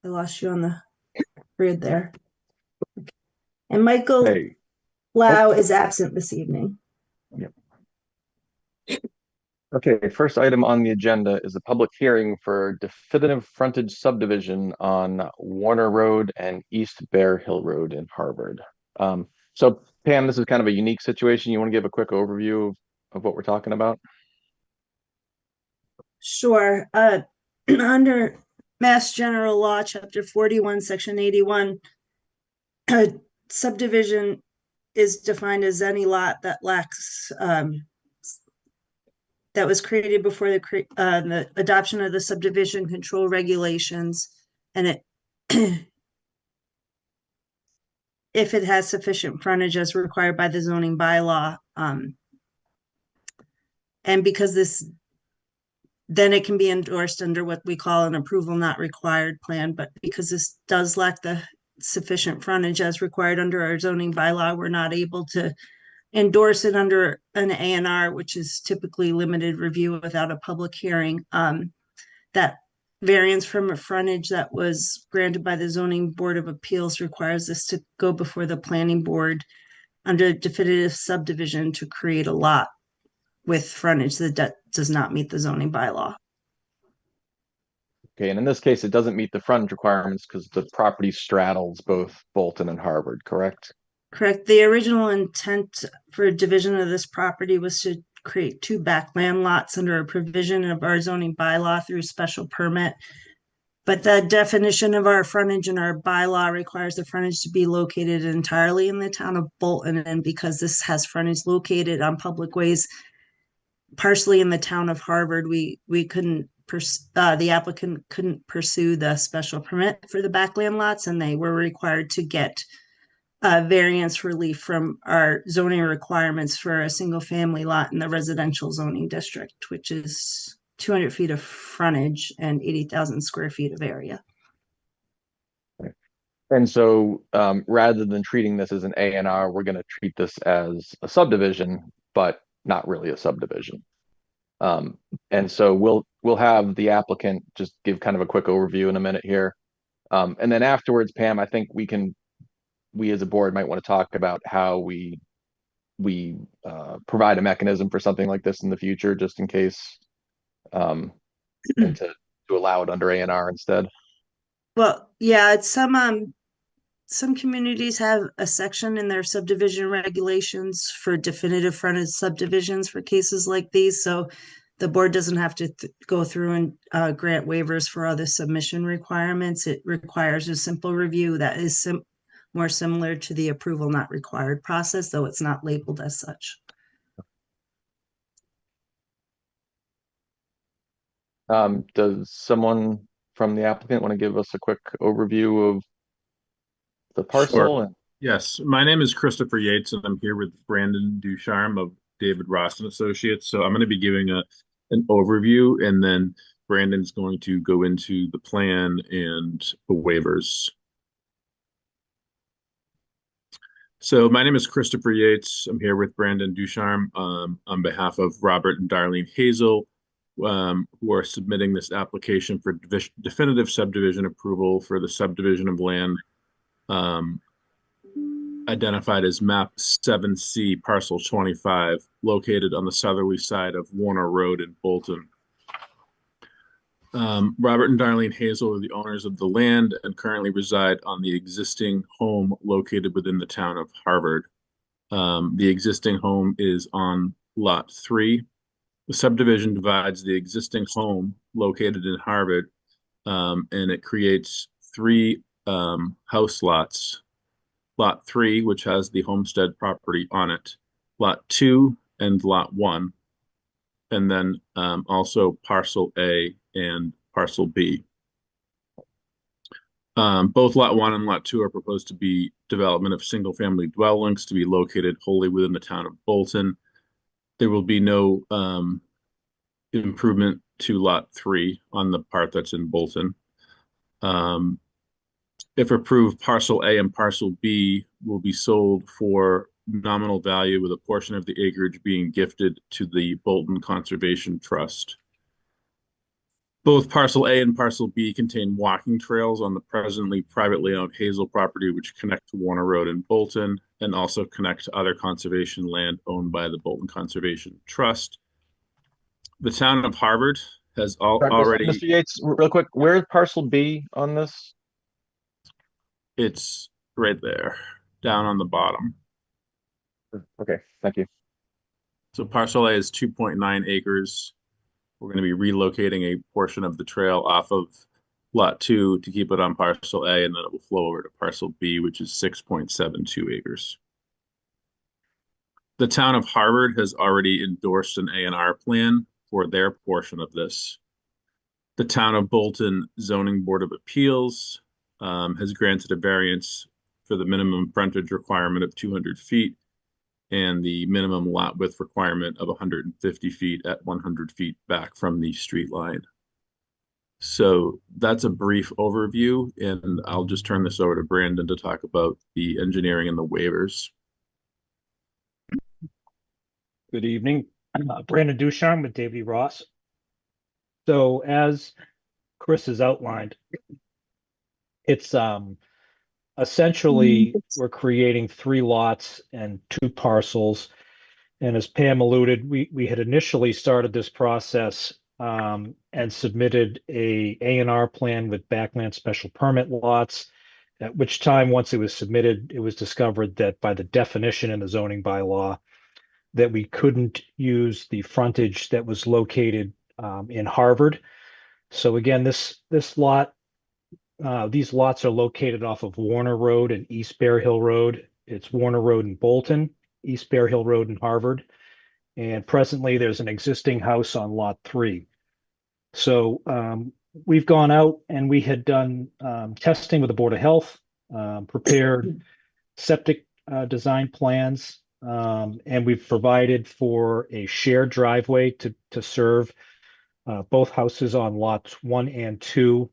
I lost you on the grid there. And Michael Hey, oh, Lau is absent this evening. yeah. Okay, first item on the agenda is a public hearing for definitive frontage subdivision on Warner Road and East Bear Hill Road in Harvard. So Pam, this is kind of a unique situation. You want to give a quick overview of what we're talking about? Sure. Under Mass General Law, Chapter 41, Section 81, a subdivision is defined as any lot that lacks that was created before the adoption of the subdivision control regulations, and it if it has sufficient frontage as required by the zoning bylaw, and because this then it can be endorsed under what we call an approval not required plan. But because this does lack the sufficient frontage as required under our zoning bylaw, we're not able to endorse it under an A&R, which is typically limited review without a public hearing. That variance from a frontage that was granted by the Zoning Board of Appeals requires this to go before the planning board under definitive subdivision to create a lot with frontage that does not meet the zoning bylaw. Okay, and in this case, it doesn't meet the frontage requirements because the property straddles both Bolton and Harvard, correct? Correct. The original intent for division of this property was to create two backland lots under a provision of our zoning bylaw through special permit. But the definition of our frontage in our bylaw requires the frontage to be located entirely in the town of Bolton. And because this has frontage located on public ways, partially in the town of Harvard, we couldn't the applicant couldn't pursue the special permit for the backland lots, and they were required to get variance relief from our zoning requirements for a single family lot in the residential zoning district, which is 200 feet of frontage and 80,000 square feet of area. And so rather than treating this as an A&R, we're going to treat this as a subdivision, but not really a subdivision. Um, and so we'll have the applicant just give kind of a quick overview in a minute here. And then afterwards, Pam, I think we as a board might want to talk about how we provide a mechanism for something like this in the future, just in case, and to allow it under A&R instead. Well, yeah, it's some communities have a section in their subdivision regulations for definitive frontage subdivisions for cases like these. So the board doesn't have to go through and grant waivers for other submission requirements. It requires a simple review that is more similar to the approval not required process, though it's not labeled as such. Does someone from the applicant want to give us a quick overview of the Sure. parcel? And Yes. My name is Christopher Yates, and I'm here with Brandon Ducharme of David Ross and Associates. So I'm going to be giving an overview, and then Brandon's going to go into the plan and the waivers. So my name is Christopher Yates. I'm here with Brandon Ducharme on behalf of Robert and Darlene Hazel, who are submitting this application for definitive subdivision approval for the subdivision of land um, identified as map 7C parcel 25 located on the southerly side of Warner Road in Bolton. Robert and Darlene Hazel are the owners of the land and currently reside on the existing home located within the town of Harvard. The existing home is on lot 3. The subdivision divides the existing home located in Harvard, and it creates 3 house lots. Lot 3, which has the homestead property on it, Lot 2 and Lot 1, and then also Parcel A and Parcel B. Both Lot 1 and Lot 2 are proposed to be development of single-family dwellings to be located wholly within the town of Bolton. There will be no improvement to Lot 3 on the part that's in Bolton. If approved, Parcel A and Parcel B will be sold for nominal value, with a portion of the acreage being gifted to the Bolton Conservation Trust. Both parcel A and parcel B contain walking trails on the presently privately owned Hazel property, which connect to Warner Road in Bolton and also connect to other conservation land owned by the Bolton Conservation Trust. The town of Harvard has Sorry, already, Mr. Yates, real quick, where's parcel B on this? it's right there, down on the bottom. Okay, thank you. So parcel A is 2.9 acres. We're going to be relocating a portion of the trail off of lot 2 to keep it on parcel A, and then it will flow over to parcel B, which is 6.72 acres. The town of Harvard has already endorsed an A&R plan for their portion of this. The town of Bolton Zoning Board of Appeals has granted a variance for the minimum frontage requirement of 200 feet and the minimum lot width requirement of 150 feet at 100 feet back from the street line. So that's a brief overview, and I'll just turn this over to Brandon to talk about the engineering and the waivers. Good evening. Brandon Ducharme with Davey Ross. So as Chris has outlined, it's essentially we're creating 3 lots and 2 parcels. And as Pam alluded, we had initially started this process and submitted a A&R plan with backland special permit lots, at which time, once it was submitted, it was discovered that by the definition in the zoning bylaw, that we couldn't use the frontage that was located in Harvard. So again, this lot, these lots are located off of Warner Road and East Bear Hill Road. It's Warner Road in Bolton, East Bear Hill Road in Harvard. And presently there's an existing house on lot 3. So we've gone out and we had done testing with the Board of Health, prepared septic design plans, and we've provided for a shared driveway to serve both houses on lots 1 and 2,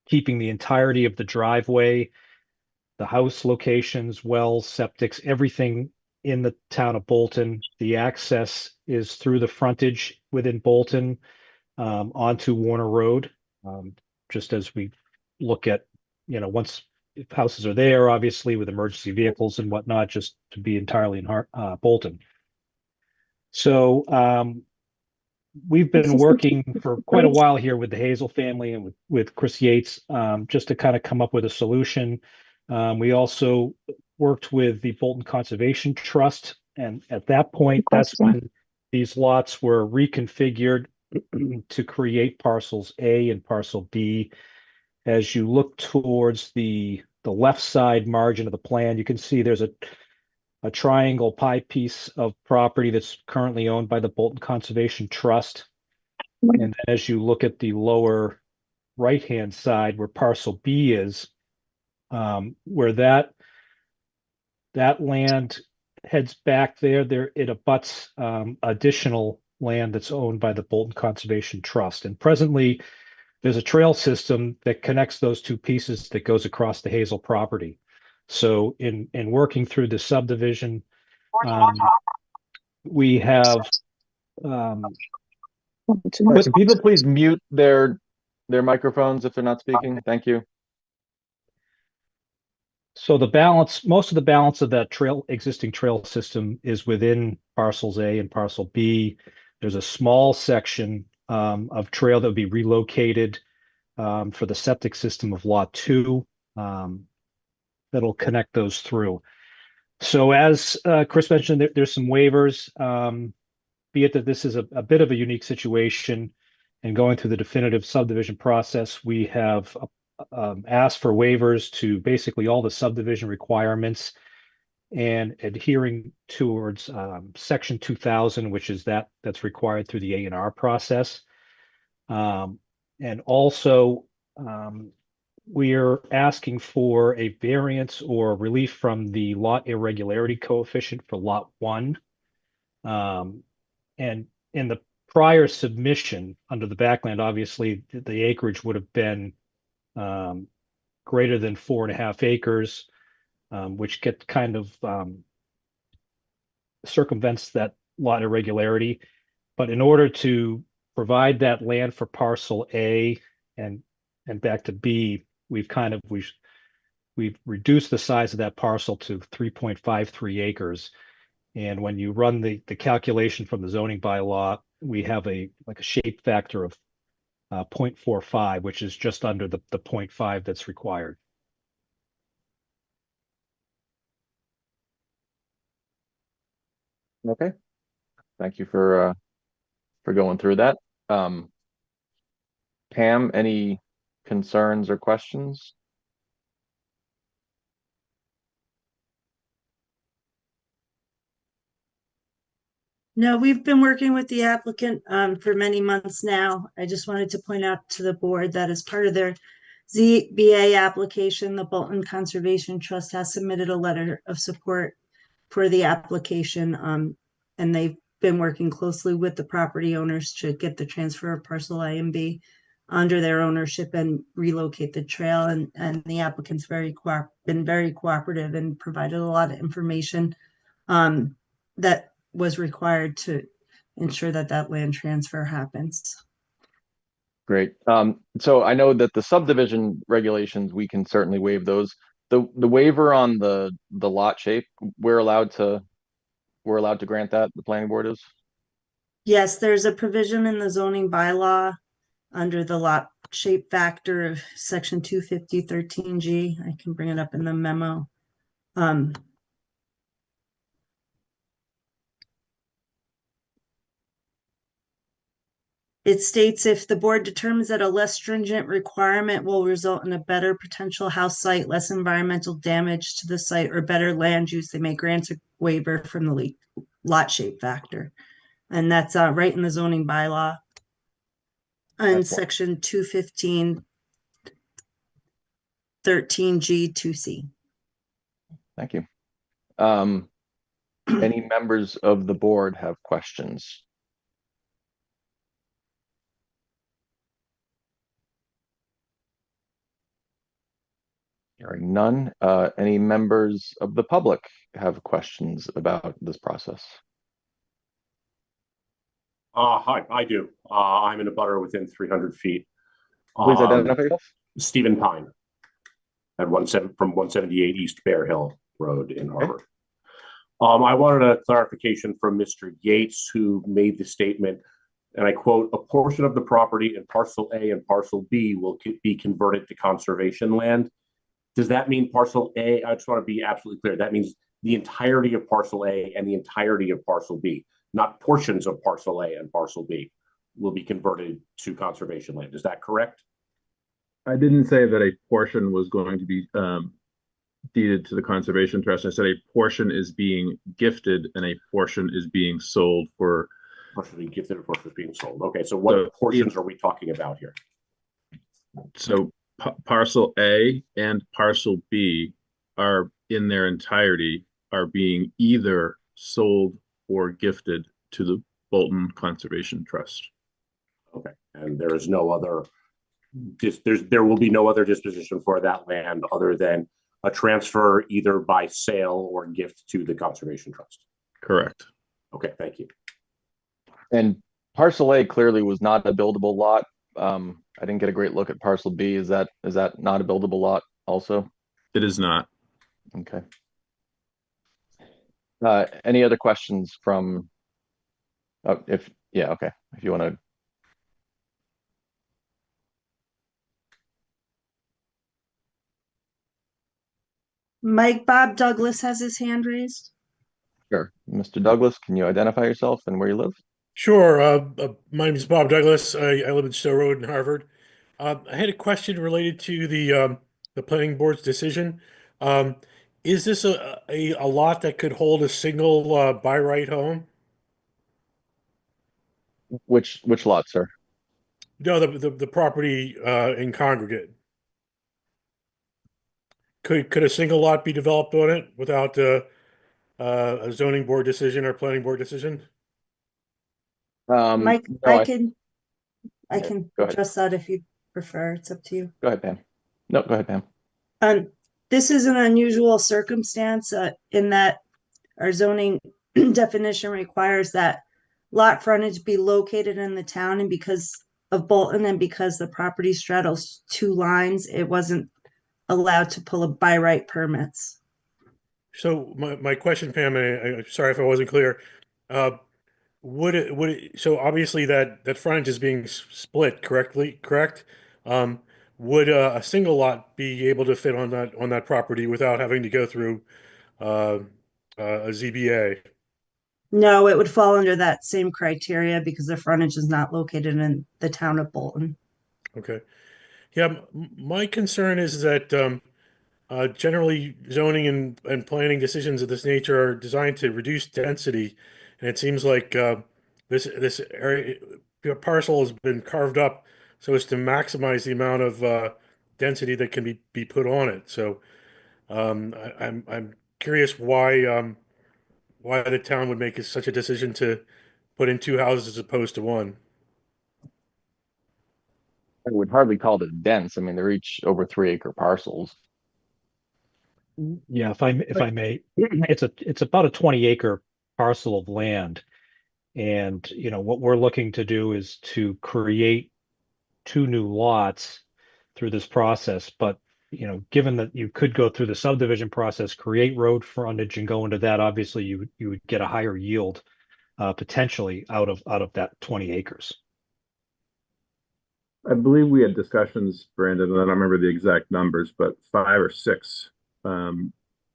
keeping the entirety of the driveway, the house locations, wells, septics, everything in the town of Bolton. The access is through the frontage within Bolton onto Warner Road, just as we look at, once if houses are there, obviously with emergency vehicles and whatnot, just to be entirely in Bolton. So we've been working for quite a while here with the Hazel family and with Chris Yates, just to kind of come up with a solution. We also worked with the Bolton Conservation Trust, and at that point, that's when these lots were reconfigured to create parcels A and parcel B. As you look towards the left side margin of the plan, you can see there's a triangle pie piece of property that's currently owned by the Bolton Conservation Trust. And then as you look at the lower right-hand side where parcel B is, where that land heads back there it abuts additional land that's owned by the Bolton Conservation Trust. And presently, there's a trail system that connects those 2 pieces that goes across the Hazel property. So in working through the subdivision, we have Can people please mute their microphones if they're not speaking? Thank you. so most of the balance of that existing trail system is within parcels A and parcel B. There's a small section of trail that would be relocated for the septic system of lot 2 that'll connect those through. So as Chris mentioned, there's some waivers, be it that this is a bit of a unique situation, and going through the definitive subdivision process, we have asked for waivers to basically all the subdivision requirements and adhering towards section 2000, which is that's required through the A&R process. And also we're asking for a variance or relief from the lot irregularity coefficient for lot 1. And in the prior submission under the backland, obviously the acreage would have been greater than 4.5 acres, which get kind of circumvents that lot irregularity. But in order to provide that land for parcel A and back to B, we've reduced the size of that parcel to 3.53 acres. And when you run the calculation from the zoning bylaw, we have a shape factor of 0.45, which is just under the 0.5 that's required. Okay. Thank you for going through that. Pam, any concerns or questions? No, we've been working with the applicant for many months now. I just wanted to point out to the board that as part of their ZBA application, the Bolton Conservation Trust has submitted a letter of support for the application. And they've been working closely with the property owners to get the transfer of parcel A and B under their ownership and relocate the trail. And the applicant's been very cooperative and provided a lot of information that was required to ensure that that land transfer happens. Great. So I know that the subdivision regulations, we can certainly waive those. The waiver on the lot shape, we're allowed to grant that, the planning board is? Yes, there's a provision in the zoning bylaw under the lot shape factor of section 250.13G. I can bring it up in the memo. It states if the board determines that a less stringent requirement will result in a better potential house site, less environmental damage to the site, or better land use, they may grant a waiver from the lot shape factor. And that's right in the zoning bylaw in section 215.13G2C. Thank you. Any members of the board have questions? Hearing none. Any members of the public have questions about this process? Hi, I do. I'm in a butter within 300 feet. Please identify yourself. Stephen Pine at from 178 East Bear Hill Road in Harvard. I wanted a clarification from Mr. Yates, who made the statement, and I quote, "A portion of the property in parcel A and parcel B will be converted to conservation land." Does that mean parcel A? I just want to be absolutely clear. That means the entirety of parcel A and the entirety of parcel B, not portions of parcel A and parcel B, will be converted to conservation land. Is that correct? I didn't say that a portion was going to be deeded to the Conservation Trust. I said a portion is being gifted and a portion is being sold for. Portion being gifted, a portion is being sold. Okay, so what portions are we talking about here? So parcel A and parcel B are in their entirety are being either sold or gifted to the Bolton Conservation Trust. Okay, and there is no other, there will be no other disposition for that land other than a transfer either by sale or gift to the Conservation Trust. Correct. Okay, thank you. And parcel A clearly was not a buildable lot. I didn't get a great look at parcel B. Is that not a buildable lot also? It is not. Okay. Any other questions from, okay, if you want to. Mike Bob Douglas has his hand raised. Sure. Mr. Douglas, can you identify yourself and where you live? Sure. My name is Bob Douglas. I live in Stowe Road in Harvard. I had a question related to the planning board's decision. Is this a lot that could hold a single by right home? Which lot, sir? No, the property in Congregate. Could a single lot be developed on it without a zoning board decision or planning board decision? Mike, no, I can go ahead. address that if you prefer. It's up to you. Go ahead, Pam. No, go ahead, Pam. This is an unusual circumstance in that our zoning definition requires that lot frontage be located in the town, and because of Bolton and because the property straddles two lines, it wasn't allowed to pull a by right permits. So my question, Pam, and I'm sorry if I wasn't clear. Uh, so obviously that frontage is being split correct? Um, would a single lot be able to fit on that property without having to go through uh, a ZBA? No, it would fall under that same criteria because the frontage is not located in the town of Bolton. Okay. Yeah, my concern is that generally zoning and planning decisions of this nature are designed to reduce density, and it seems like this area parcel has been carved up so as to maximize the amount of density that can be put on it. So I'm curious why the town would make such a decision to put in two houses as opposed to one. I would hardly call this dense. I mean, they're each over 3 acre parcels. Yeah, if I may, it's about a 20-acre parcel of land. And, what we're looking to do is to create two new lots through this process. But, given that you could go through the subdivision process, create road frontage and go into that, obviously you would get a higher yield potentially out of that 20 acres. I believe we had discussions, Brandon, and I don't remember the exact numbers, but 5 or 6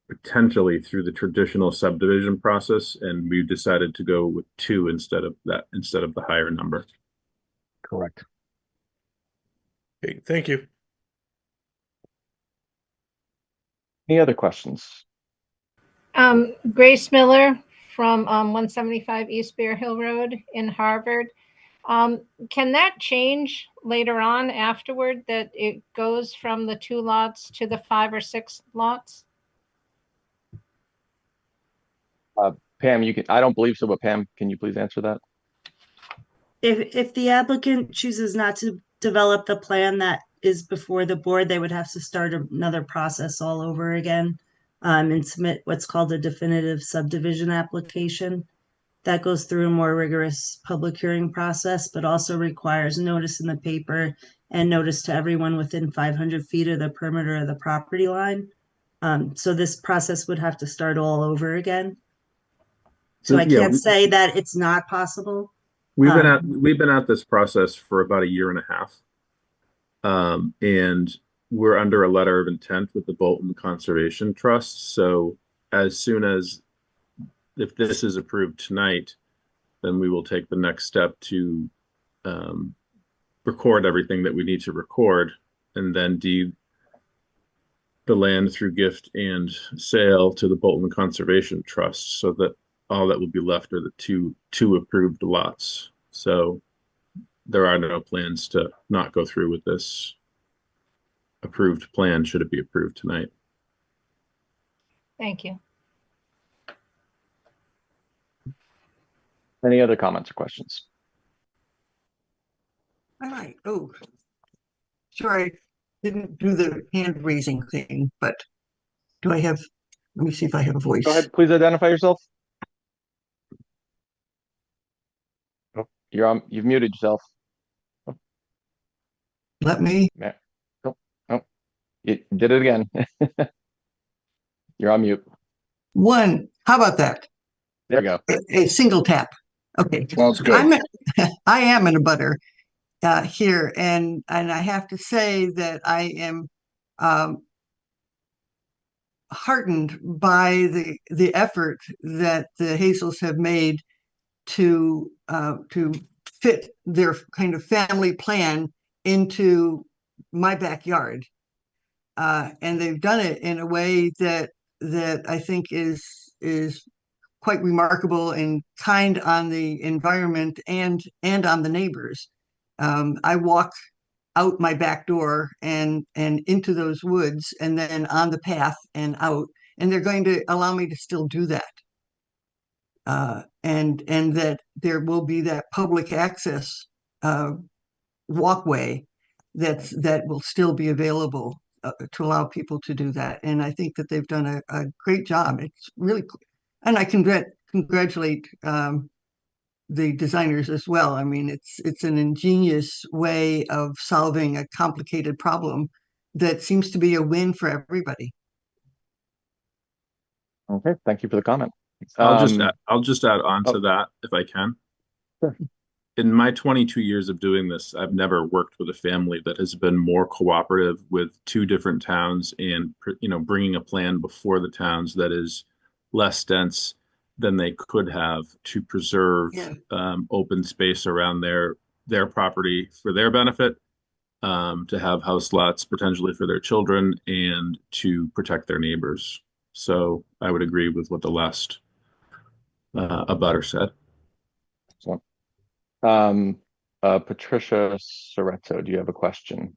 potentially through the traditional subdivision process, and we decided to go with 2 instead of the higher number. Correct. Okay, thank you. Any other questions? Grace Miller from 175 East Bear Hill Road in Harvard. Can that change later on afterward, that it goes from the 2 lots to the 5 or 6 lots? Pam, I don't believe so, but Pam, can you please answer that? If the applicant chooses not to develop the plan that is before the board, they would have to start another process all over again, and submit what's called a definitive subdivision application. That goes through a more rigorous public hearing process, but also requires notice in the paper and notice to everyone within 500 feet of the perimeter of the property line. So this process would have to start all over again. So I Yeah, can't say that it's not possible. we've been at this process for about 1.5 years. And we're under a letter of intent with the Bolton Conservation Trust. So as soon as, if this is approved tonight, then we will take the next step to record everything that we need to record, and then deed the land through gift and sale to the Bolton Conservation Trust, so that all that will be left are the two approved lots. So there are no plans to not go through with this approved plan should it be approved tonight. Thank you. Any other comments or questions? All right. Oh, sorry, didn't do the hand raising thing, but do I have, let me see if I have a voice. Go ahead, please identify yourself. Oh, you've muted yourself. Let me, Yeah. Oh, you did it again. You're on mute. how about that? There you go. A single tap. Okay. Well, it's good. I am in a butter here, and I have to say that I am heartened by the effort that the Hazels have made to fit their kind of family plan into my backyard, and they've done it in a way that I think is quite remarkable and kind on the environment and on the neighbors. I walk out my back door and into those woods and then on the path and out, and they're going to allow me to still do that. And that there will be that public access walkway that will still be available to allow people to do that. And I think that they've done a great job. It's really, and I congratulate the designers as well. I mean, it's an ingenious way of solving a complicated problem that seems to be a win for everybody. Okay, thank you for the comment. I'll just add on to oh. that if I can. Sure. In my 22 years of doing this, I've never worked with a family that has been more cooperative with two different towns and, bringing a plan before the towns that is less dense than they could have to preserve Yeah. open space around their property for their benefit, to have house lots potentially for their children and to protect their neighbors. So I would agree with what the last abutter said. Excellent. Patricia Soretto, do you have a question?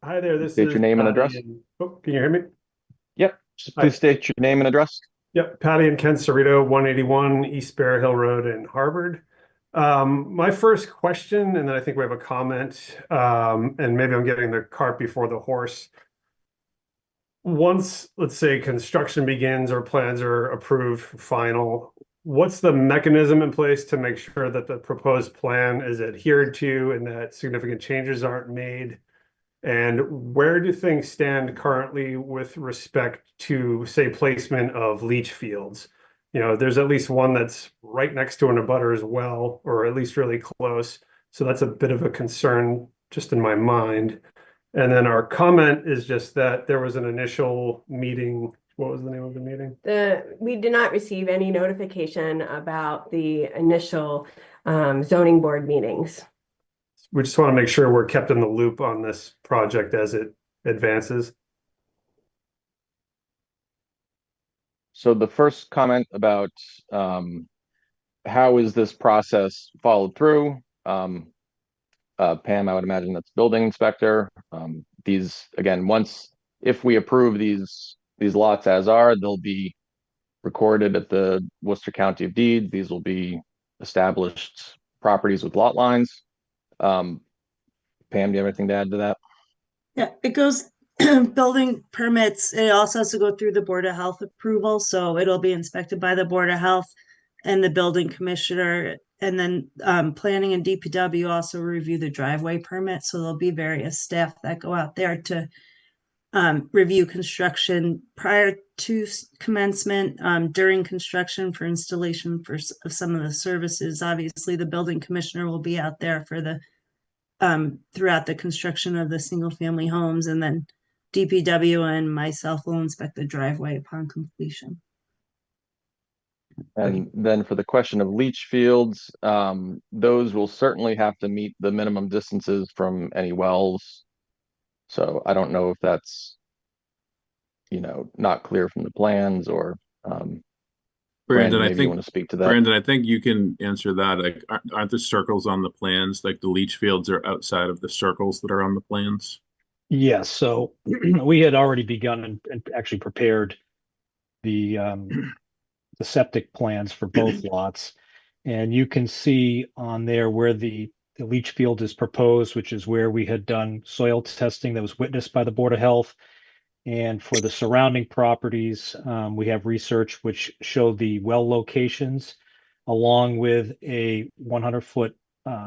Hi there, this State is your name and Patty address. Oh, can you hear me? Yep, just please state your name and address. Yep, Patty and Ken Cerrito, 181 East Bear Hill Road in Harvard. My first question, and then I think we have a comment, and maybe I'm getting the cart before the horse. Once, let's say, construction begins or plans are approved final, what's the mechanism in place to make sure that the proposed plan is adhered to and that significant changes aren't made? And where do things stand currently with respect to, say, placement of leach fields? There's at least one that's right next to an abutter as well, or at least really close. So that's a bit of a concern just in my mind. And then our comment is just that there was an initial meeting. What was the name of the meeting? We did not receive any notification about the initial zoning board meetings. We just want to make sure we're kept in the loop on this project as it advances. So the first comment about how is this process followed through? Pam, I would imagine that's building inspector. These, again, if we approve these lots as are, they'll be recorded at the Worcester County of Deeds. These will be established properties with lot lines. Pam, do you have anything to add to that? Yeah, it goes building permits. It also has to go through the Board of Health approval, so it'll be inspected by the Board of Health and the building commissioner. And then planning and DPW also review the driveway permit. So there'll be various staff that go out there to review construction prior to commencement, during construction for installation of some of the services. Obviously, the building commissioner will be out there for the throughout the construction of the single family homes, and then DPW and myself will inspect the driveway upon completion. And then for the question of leach fields, those will certainly have to meet the minimum distances from any wells. So I don't know if that's, not clear from the plans, or Brandon, maybe you want to speak to that. Brandon, I think you can answer that. Like, aren't the circles on the plans, like the leach fields are outside of the circles that are on the plans? Yes, so we had already begun and actually prepared the septic plans for both lots. And you can see on there where the leach field is proposed, which is where we had done soil testing that was witnessed by the Board of Health. And for the surrounding properties, we have research which showed the well locations along with a 100-foot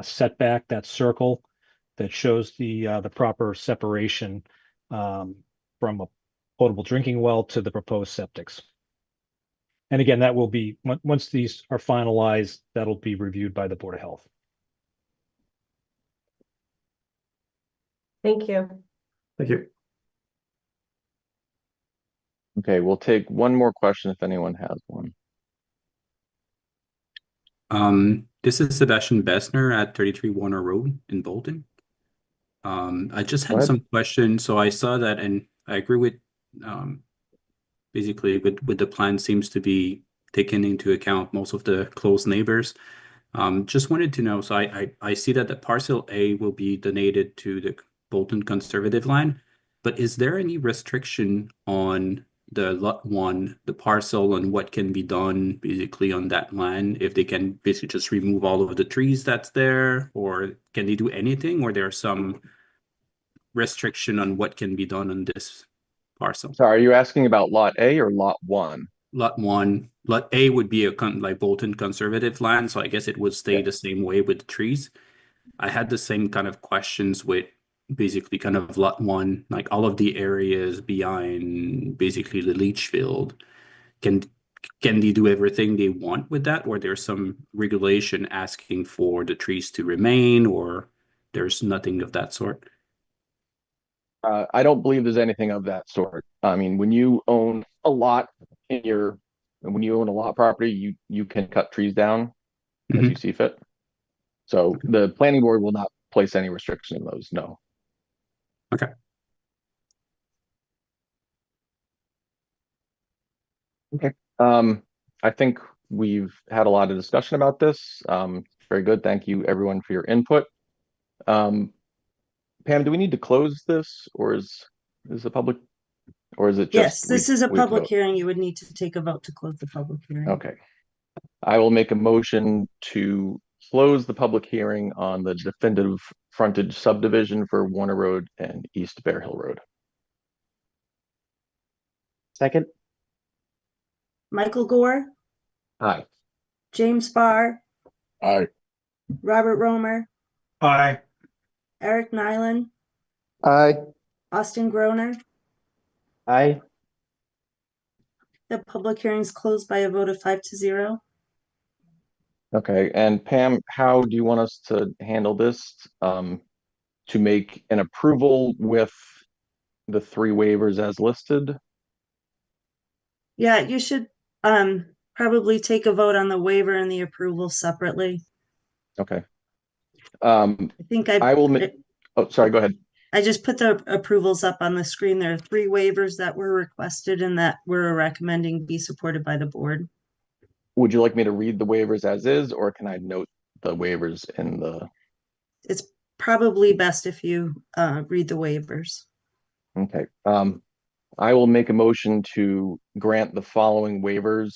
setback, that circle that shows the proper separation from a potable drinking well to the proposed septics. And again, that will be, once these are finalized, that'll be reviewed by the Board of Health. Thank you. Thank you. Okay, we'll take one more question if anyone has one. This is Sebastian Bessner at 33 Warner Road in Bolton. I just had some questions. So I saw that, and I agree with basically with the plan seems to be taking into account most of the close neighbors. Just wanted to know, so I see that the parcel A will be donated to the Bolton Conservative Land, but is there any restriction on the lot one, the parcel, and what can be done basically on that land? If they can basically just remove all of the trees that's there, or can they do anything, or there's some restriction on what can be done on this parcel? Sorry, are you asking about lot A or lot 1? lot one, lot A would be a like Bolton conservative land, so I guess it would stay Yeah. the same way with the trees. I had the same kind of questions with basically kind of lot one, like all of the areas behind basically the leach field. Can they do everything they want with that, or there's some regulation asking for the trees to remain, or there's nothing of that sort? I don't believe there's anything of that sort. I mean, when you own a lot when you own a lot property, you can cut trees down as you see fit. So the planning board will not place any restriction on those, no. Okay. Okay. I think we've had a lot of discussion about this. Very good. Thank you everyone for your input. Pam, do we need to close this, or is the public, or is it Yes, just this is a we have to public vote? hearing. You would need to take a vote to close the public hearing. Okay. I will make a motion to close the public hearing on the definitive frontage subdivision for Warner Road and East Bear Hill Road. Second. Michael Gore, Aye. James Barr, Aye. Robert Romer, Aye. Eric Nyland, Aye. Austin Groner. Aye. The public hearing is closed by a vote of 5-0. Okay, and Pam, how do you want us to handle this? To make an approval with the 3 waivers as listed? Yeah, you should probably take a vote on the waiver and the approval separately. Okay. I think I will oh, sorry, go ahead. I just put the approvals up on the screen. There are 3 waivers that were requested and that we're recommending be supported by the board. Would you like me to read the waivers as is, or can I note the waivers in the? It's probably best if you read the waivers. Okay. I will make a motion to grant the following waivers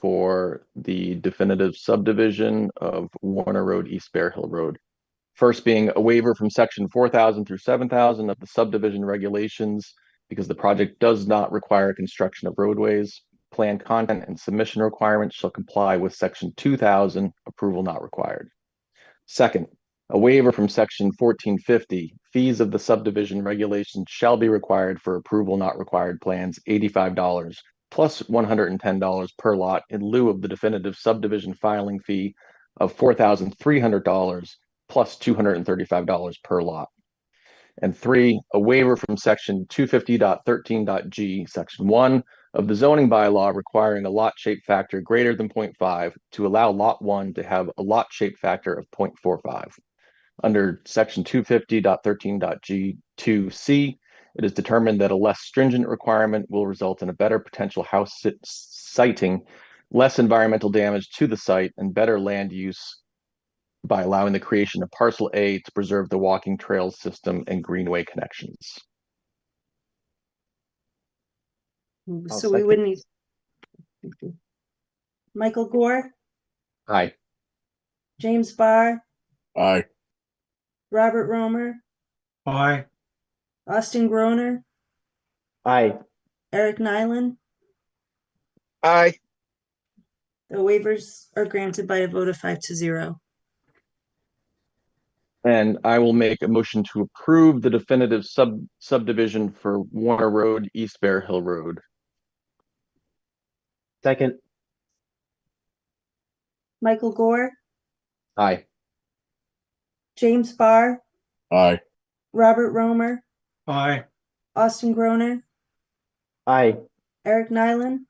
for the definitive subdivision of Warner Road, East Bear Hill Road. First being a waiver from section 4,000 through 7,000 of the subdivision regulations, because the project does not require construction of roadways. Plan content and submission requirements shall comply with section 2,000, approval not required. Second, a waiver from section 1450, fees of the subdivision regulations shall be required for approval not required plans, $85 plus $110 per lot in lieu of the definitive subdivision filing fee of $4,300 plus $235 per lot. And 3, a waiver from section 250.13.g, section 1 of the zoning bylaw requiring a lot shape factor greater than 0.5 to allow lot 1 to have a lot shape factor of 0.45. Under section 250.13.g2c, it is determined that a less stringent requirement will result in a better potential house siting, less environmental damage to the site, and better land use by allowing the creation of parcel A to preserve the walking trail system and greenway connections. So we would need Michael Gore. Aye. James Barr. Aye. Robert Romer. Aye. Austin Groner. Aye. Eric Nyland. Aye. The waivers are granted by a vote of 5-0. And I will make a motion to approve the definitive subdivision for Warner Road, East Bear Hill Road. Second. Michael Gore. Aye. James Barr. Aye. Robert Romer. Aye. Austin Groner. Aye. Eric Nyland.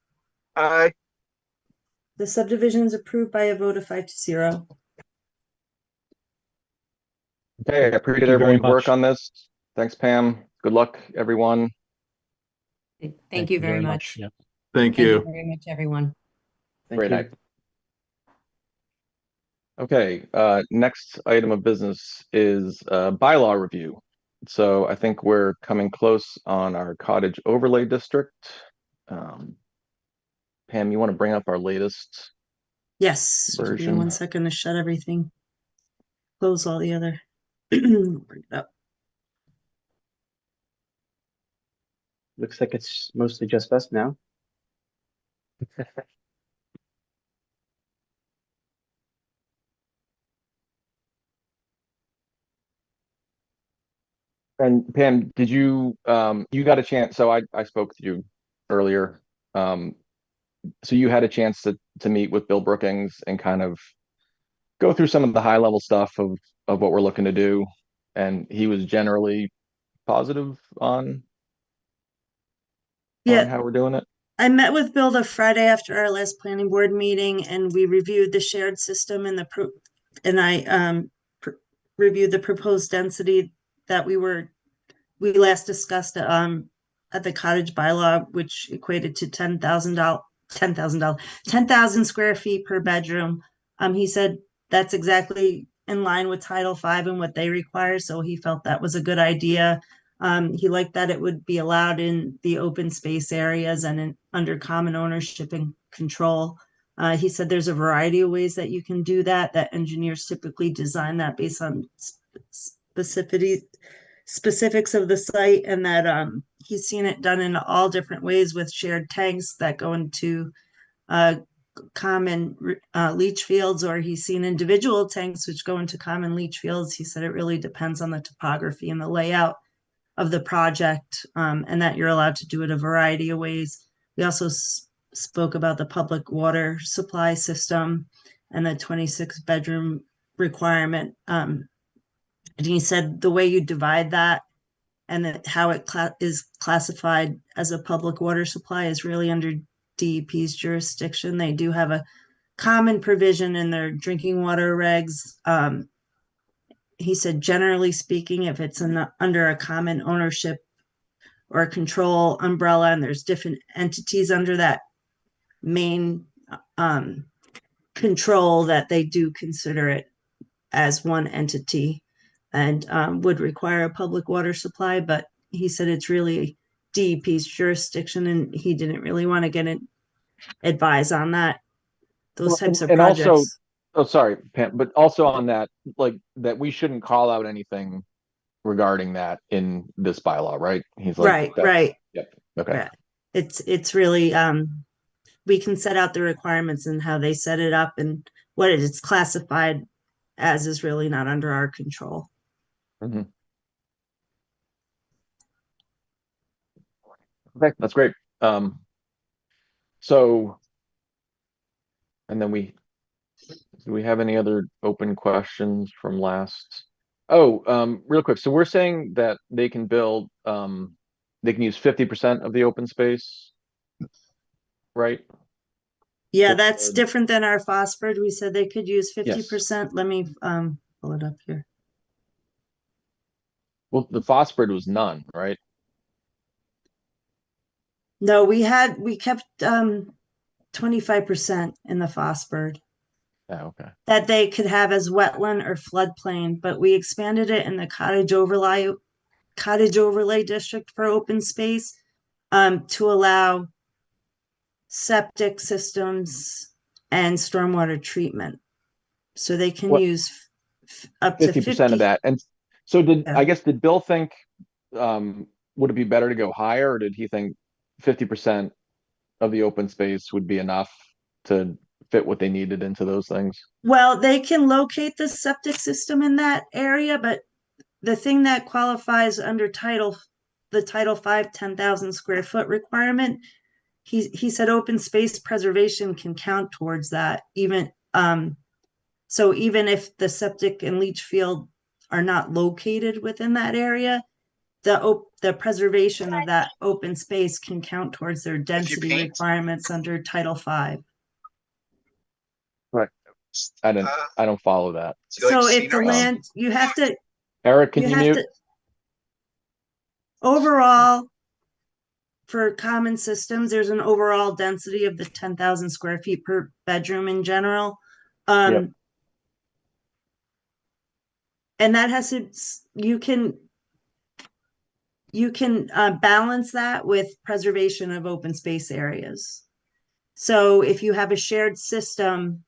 Aye. The subdivision is approved by a vote of 5-0. Okay, I appreciate you very everyone's work much. on this. Thanks, Pam. Good luck, everyone. Thank you very much. Yeah. Thank Thank you you. very much, everyone. Great night. Okay, next item of business is bylaw review. So I think we're coming close on our cottage overlay district. Pam, you want to bring up our latest? Yes. Give me Version. 1 second to shut everything. Close all the other. Bring it up. Looks like it's mostly just us now. And Pam, did you you got a chance? So I spoke to you earlier. So you had a chance to meet with Bill Brookings and kind of go through some of the high level stuff of what we're looking to do, and he was generally positive on Yeah, how we're doing it. I met with Bill the Friday after our last planning board meeting, and we reviewed the shared system and I reviewed the proposed density that we last discussed at the cottage bylaw, which equated to $10,000 square feet per bedroom. He said that's exactly in line with Title V and what they require, so he felt that was a good idea. He liked that it would be allowed in the open space areas and under common ownership and control. He said there's a variety of ways that you can do that engineers typically design that based on specifics of the site, and that he's seen it done in all different ways with shared tanks that go into common leach fields, or he's seen individual tanks which go into common leach fields. He said it really depends on the topography and the layout of the project, and that you're allowed to do it a variety of ways. We also spoke about the public water supply system and the 26 bedroom requirement. And he said the way you divide that and how it is classified as a public water supply is really under DEP's jurisdiction. They do have a common provision in their drinking water regs. He said, generally speaking, if it's under a common ownership or control umbrella, and there's different entities under that main control, that they do consider it as one entity and would require a public water supply. But he said it's really DEP's jurisdiction, and he didn't really want to get advise on that, those types of and projects. Also, oh, sorry, Pam, but also on that, like that we shouldn't call out anything regarding that in this bylaw, right? He's like, right. Yep. Okay. Right. It's really we can set out the requirements and how they set it up, and what it's classified as is really not under our control. Mm-hmm. Okay, that's great. So, and then do we have any other open questions from last? Oh, real quick. So we're saying that they can build, they can use 50% of the open space, right? Yeah, that's different than our phosphid. We said they could use 50%. Yes. Let me pull it up here. Well, the phosphid was none, right? No, we kept 25% in the phosphid. Oh, okay. That they could have as wetland or floodplain, but we expanded it in the cottage overlay district for open space to allow septic systems and stormwater treatment. So they can use up to 50% of that. And so I guess did Bill think would it be better to go higher, or did he think 50% of the open space would be enough to fit what they needed into those things? Well, they can locate the septic system in that area, but the thing that qualifies under the Title V 10,000 square foot requirement, he said open space preservation can count towards that. Even so, even if the septic and leach field are not located within that area, the preservation of that open space can count towards their density requirements under Title V. Right. I don't follow that. So if the land, you have to, Eric, can you mute? Overall, for common systems, there's an overall density of the 10,000 square feet per bedroom in general. Yep. And that has to, you can balance that with preservation of open space areas. So if you have a shared system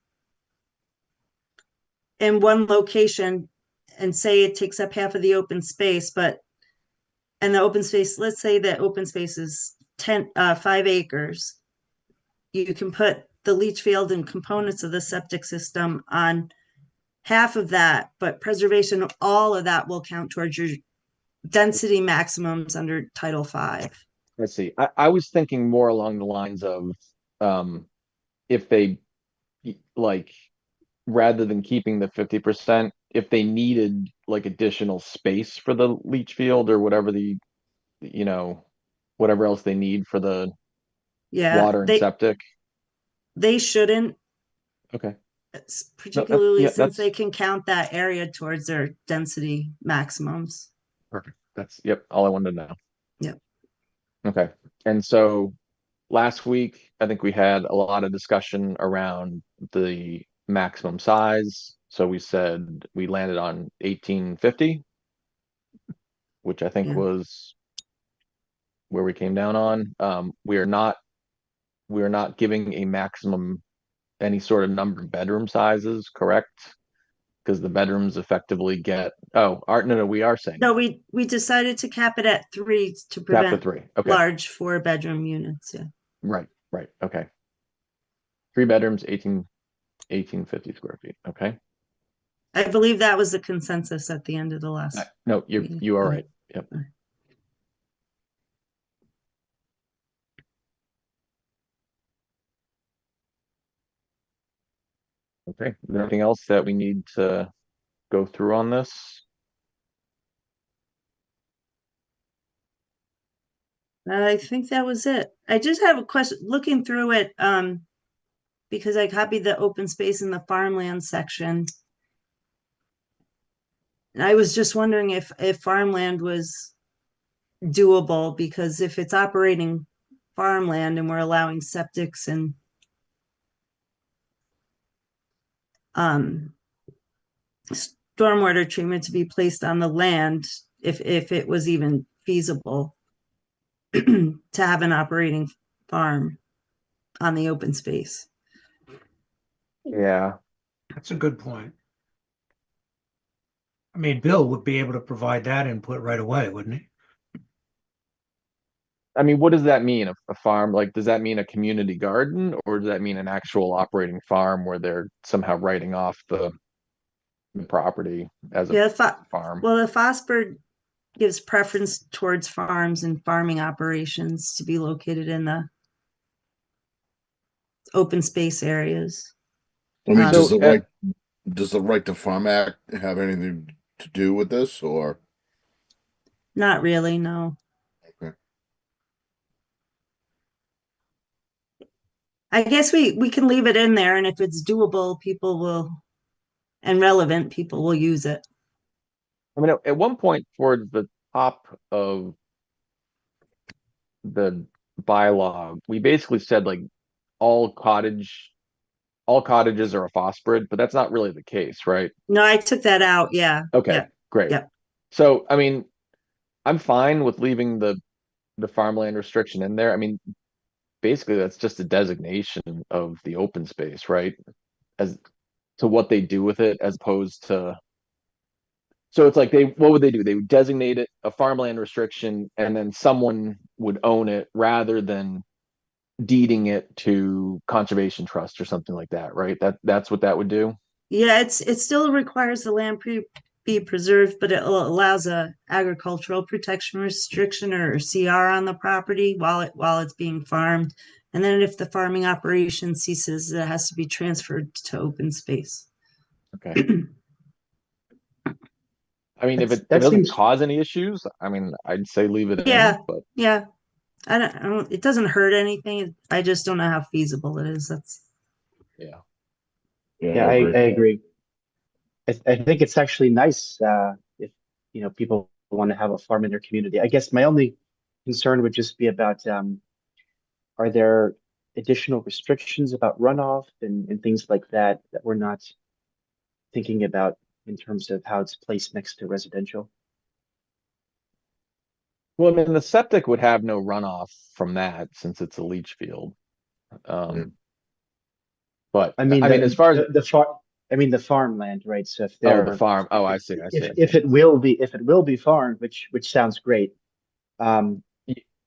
in one location and say it takes up half of the open space, and the open space, let's say that open space is 5 acres. you can put the leach field and components of the septic system on half of that, but preservation of all of that will count towards your density maximums under Title V. Let's see. I was thinking more along the lines of if they like rather than keeping the 50%, if they needed like additional space for the leach field or whatever whatever else they need for the water and septic. They shouldn't. Okay. Particularly yeah, since they can count that area towards their density maximums. Perfect. That's all I wanted to know. Yep. Okay. And so last week, I think we had a lot of discussion around the maximum size. So we said we landed on 1850, which I think was where we came down on. We are not giving a maximum any sort of number of bedroom sizes, correct? Because the bedrooms effectively get we are saying no, we decided to cap it at 3 to cap prevent at 3. Okay. large 4-bedroom units. Yeah. Right. Okay. 3 bedrooms, 1850 square feet. Okay. I believe that was the consensus at the end of the last. No, you are right. Yep. Okay. Is there anything else that we need to go through on this? I think that was it. I just have a question looking through it, because I copied the open space in the farmland section. And I was just wondering if farmland was doable, because if it's operating farmland and we're allowing septics and stormwater treatment to be placed on the land, if it was even feasible to have an operating farm on the open space. Yeah. That's a good point. I mean, Bill would be able to provide that input right away, wouldn't he? I mean, what does that mean? A farm? Like, does that mean a community garden, or does that mean an actual operating farm where they're somehow writing off the property as a farm? Well, the FOSBRD gives preference towards farms and farming operations to be located in the open space areas. I mean, does the Right to Farm Act have anything to do with this, or? Not really, no. Okay. I guess we can leave it in there, and if it's doable, and relevant, people will use it. I mean, at one point towards the top of the bylaw, we basically said like all cottages are a FOSBRD, but that's not really the case, right? No, I took that out. Yeah. Okay, yeah. great. Yeah. So, I mean, I'm fine with leaving the farmland restriction in there. I mean, basically that's just a designation of the open space, right? As to what they do with it, as opposed to. So it's like what would they do? They would designate it a farmland restriction, and then someone would own it rather than deeding it to conservation trust or something like that, right? That's what that would do. Yeah, it still requires the land be preserved, but it allows a agricultural protection restriction or CR on the property while it's being farmed. And then if the farming operation ceases, it has to be transferred to open space. Okay. I mean, if it doesn't cause any issues, I mean, I'd say leave it in. But yeah. I don't. It doesn't hurt anything. I just don't know how feasible it is. That's. Yeah. Yeah, I agree. I think it's actually nice if people want to have a farm in their community. I guess my only concern would just be about are there additional restrictions about runoff and things like that we're not thinking about in terms of how it's placed next to residential? Well, I mean, the septic would have no runoff from that since it's a leach field. But I mean, as far as the farmland, right? So if the farm, I see. If it will be farmed, which sounds great.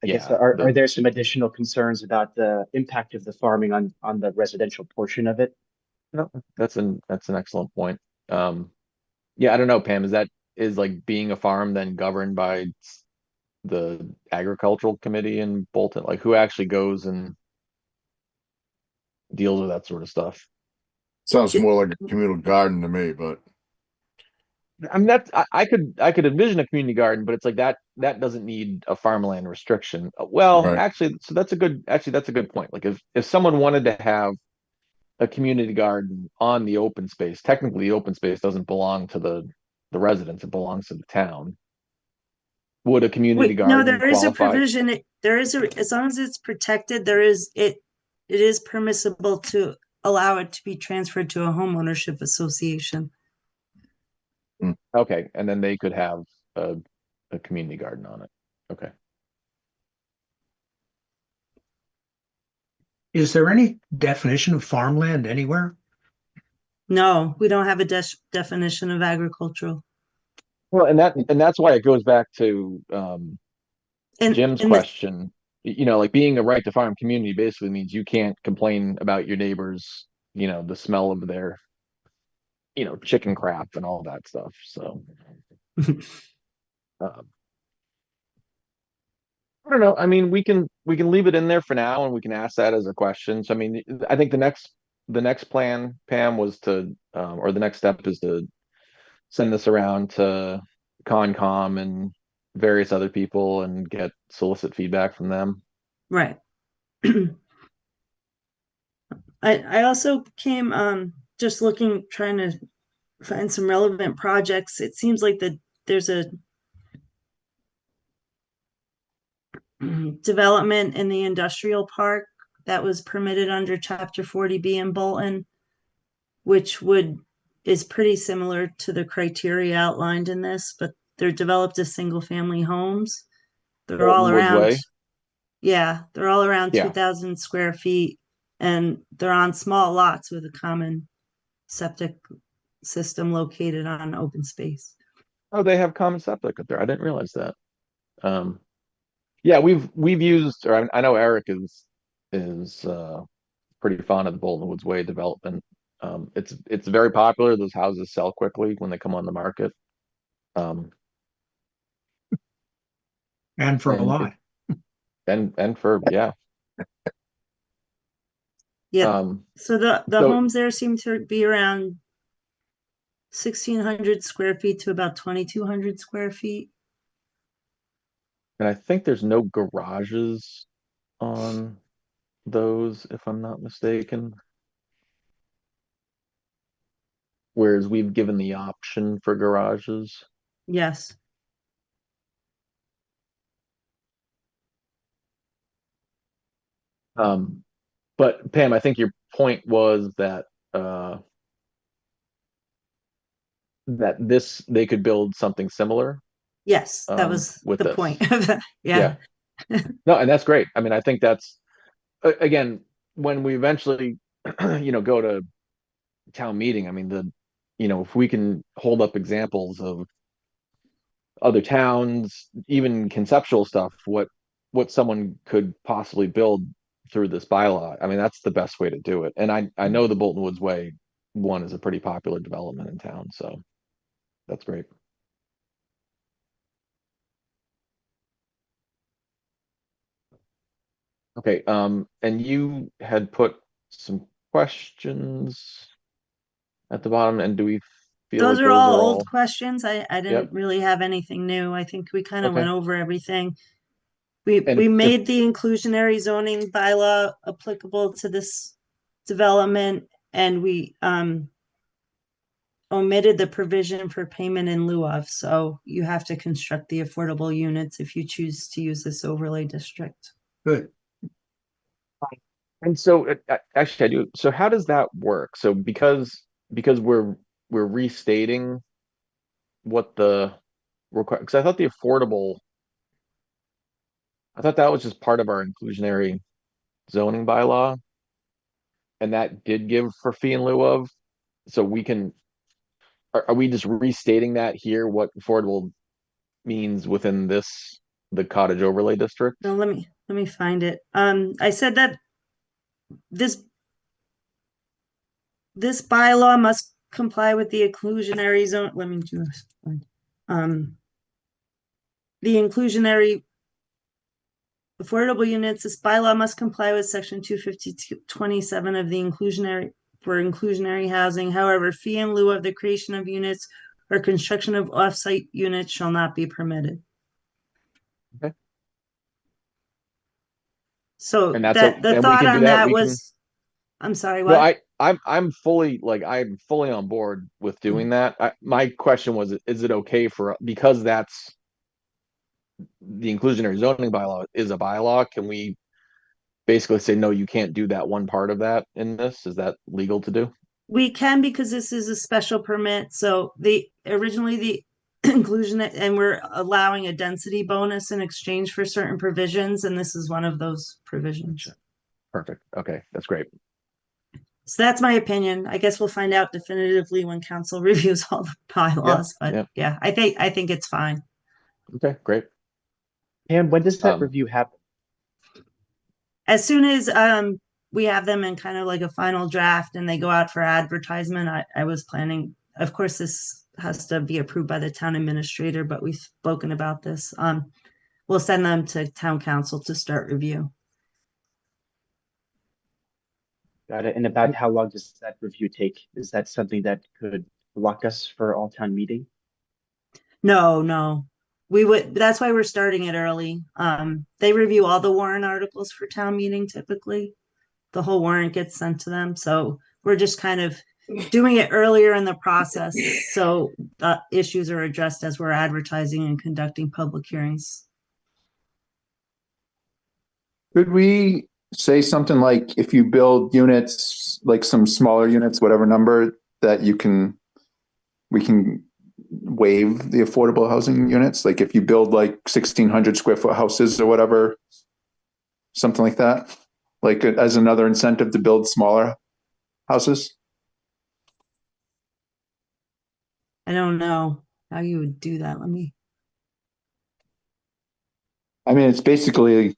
I guess, Yeah, are there some additional concerns about the impact of the farming on the residential portion of it? no, that's an excellent point. Yeah, I don't know, Pam, is like being a farm then governed by the agricultural committee in Bolton? Like who actually goes and deals with that sort of stuff? Sounds more like a communal garden to me, but I mean, I could envision a community garden, but it's like that doesn't need a farmland restriction. Well, right. actually, so that's a good point. Like if someone wanted to have a community garden on the open space, technically the open space doesn't belong to the residents, it belongs to the town. Would a community Wait, no, garden there is a qualify? provision, there is as long as it's protected, it is permissible to allow it to be transferred to a homeownership association. Okay, and then they could have a community garden on it. Okay. Is there any definition of farmland anywhere? No, we don't have a definition of agricultural. Well, and that's why it goes back to Jim's In question. You know, like being a right to farm community basically means you can't complain about your neighbors, you know, the smell of their, you know, chicken crap and all that stuff. So um, I don't know. I mean, we can leave it in there for now, and we can ask that as a question. So I mean, I think the next plan, Pam, was to or the next step is to send this around to Concom and various other people and solicit feedback from them. Right. I also came just trying to find some relevant projects. It seems like there's a development in the industrial park that was permitted under Chapter 40B in Bolton, which is pretty similar to the criteria outlined in this, but they're developed as single family homes. They're all Bolton Woods around, Way. yeah, they're all around Yeah. 2,000 square feet, and they're on small lots with a common septic system located on open space. Oh, they have common septic up there. I didn't realize that. Yeah, we've used, or I know Eric is pretty fond of the Bolton Woods Way development. It's very popular. Those houses sell quickly when they come on the market. And for a And lot. and for yeah. Yeah. So the so- homes there seem to be around 1,600 square feet to about 2,200 square feet. And I think there's no garages on those, if I'm not mistaken. Whereas we've given the option for garages. Yes. But Pam, I think your point was that they could build something similar. Yes, that was with the this. point of that. Yeah. No, and that's great. I mean, I think that's again, when we eventually go to town meeting, I mean, if we can hold up examples of other towns, even conceptual stuff, what someone could possibly build through this bylaw, I mean, that's the best way to do it. And I know the Bolton Woods Way one is a pretty popular development in town, so that's great. Okay, and you had put some questions at the bottom, and do we feel Those like are all are old questions. I didn't really have anything new. I think we kind of Okay. went over everything. We And we if- made the inclusionary zoning bylaw applicable to this development, and we omitted the provision for payment in lieu of. So you have to construct the affordable units if you choose to use this overlay district. Good. And so actually I do. So how does that work? So because we're restating what the require, because I thought that was just part of our inclusionary zoning bylaw. And that did give for fee in lieu of. So are we just restating that here, what affordable means within this the cottage overlay district. No, let me find it. I said that this bylaw must comply with the inclusionary zone. Let me do this. The inclusionary affordable units, this bylaw must comply with section 250-27 of the inclusionary housing. However, fee in lieu of the creation of units or construction of off-site units shall not be permitted. Okay. So And that's that the and we thought can do on that. that We can- was, I'm sorry, No, what? I'm fully on board with doing that. My question was, is it okay because that's the inclusionary zoning bylaw is a bylaw, can we basically say, no, you can't do that one part of that in this? Is that legal to do? We can, because this is a special permit. So originally the inclusion, and we're allowing a density bonus in exchange for certain provisions, and this is one of those provisions. Perfect. Okay, that's great. So that's my opinion. I guess we'll find out definitively when council reviews all the bylaws, but yeah, I think it's fine. Okay, great. And when does that review happen? As soon as we have them in kind of like a final draft and they go out for advertisement, I was planning, of course, this has to be approved by the town administrator, but we've spoken about this. We'll send them to town council to start review. Got it. And about how long does that review take? Is that something that could block us for all town meeting? No. That's why we're starting it early. They review all the warrant articles for town meeting typically. The whole warrant gets sent to them. So we're just kind of doing it earlier in the process. So issues are addressed as we're advertising and conducting public hearings. Could we say something like, if you build units, like some smaller units, whatever number, that we can waive the affordable housing units? Like if you build like 1,600 square foot houses or whatever, something like that, like as another incentive to build smaller houses? I don't know how you would do that. I mean, it's basically,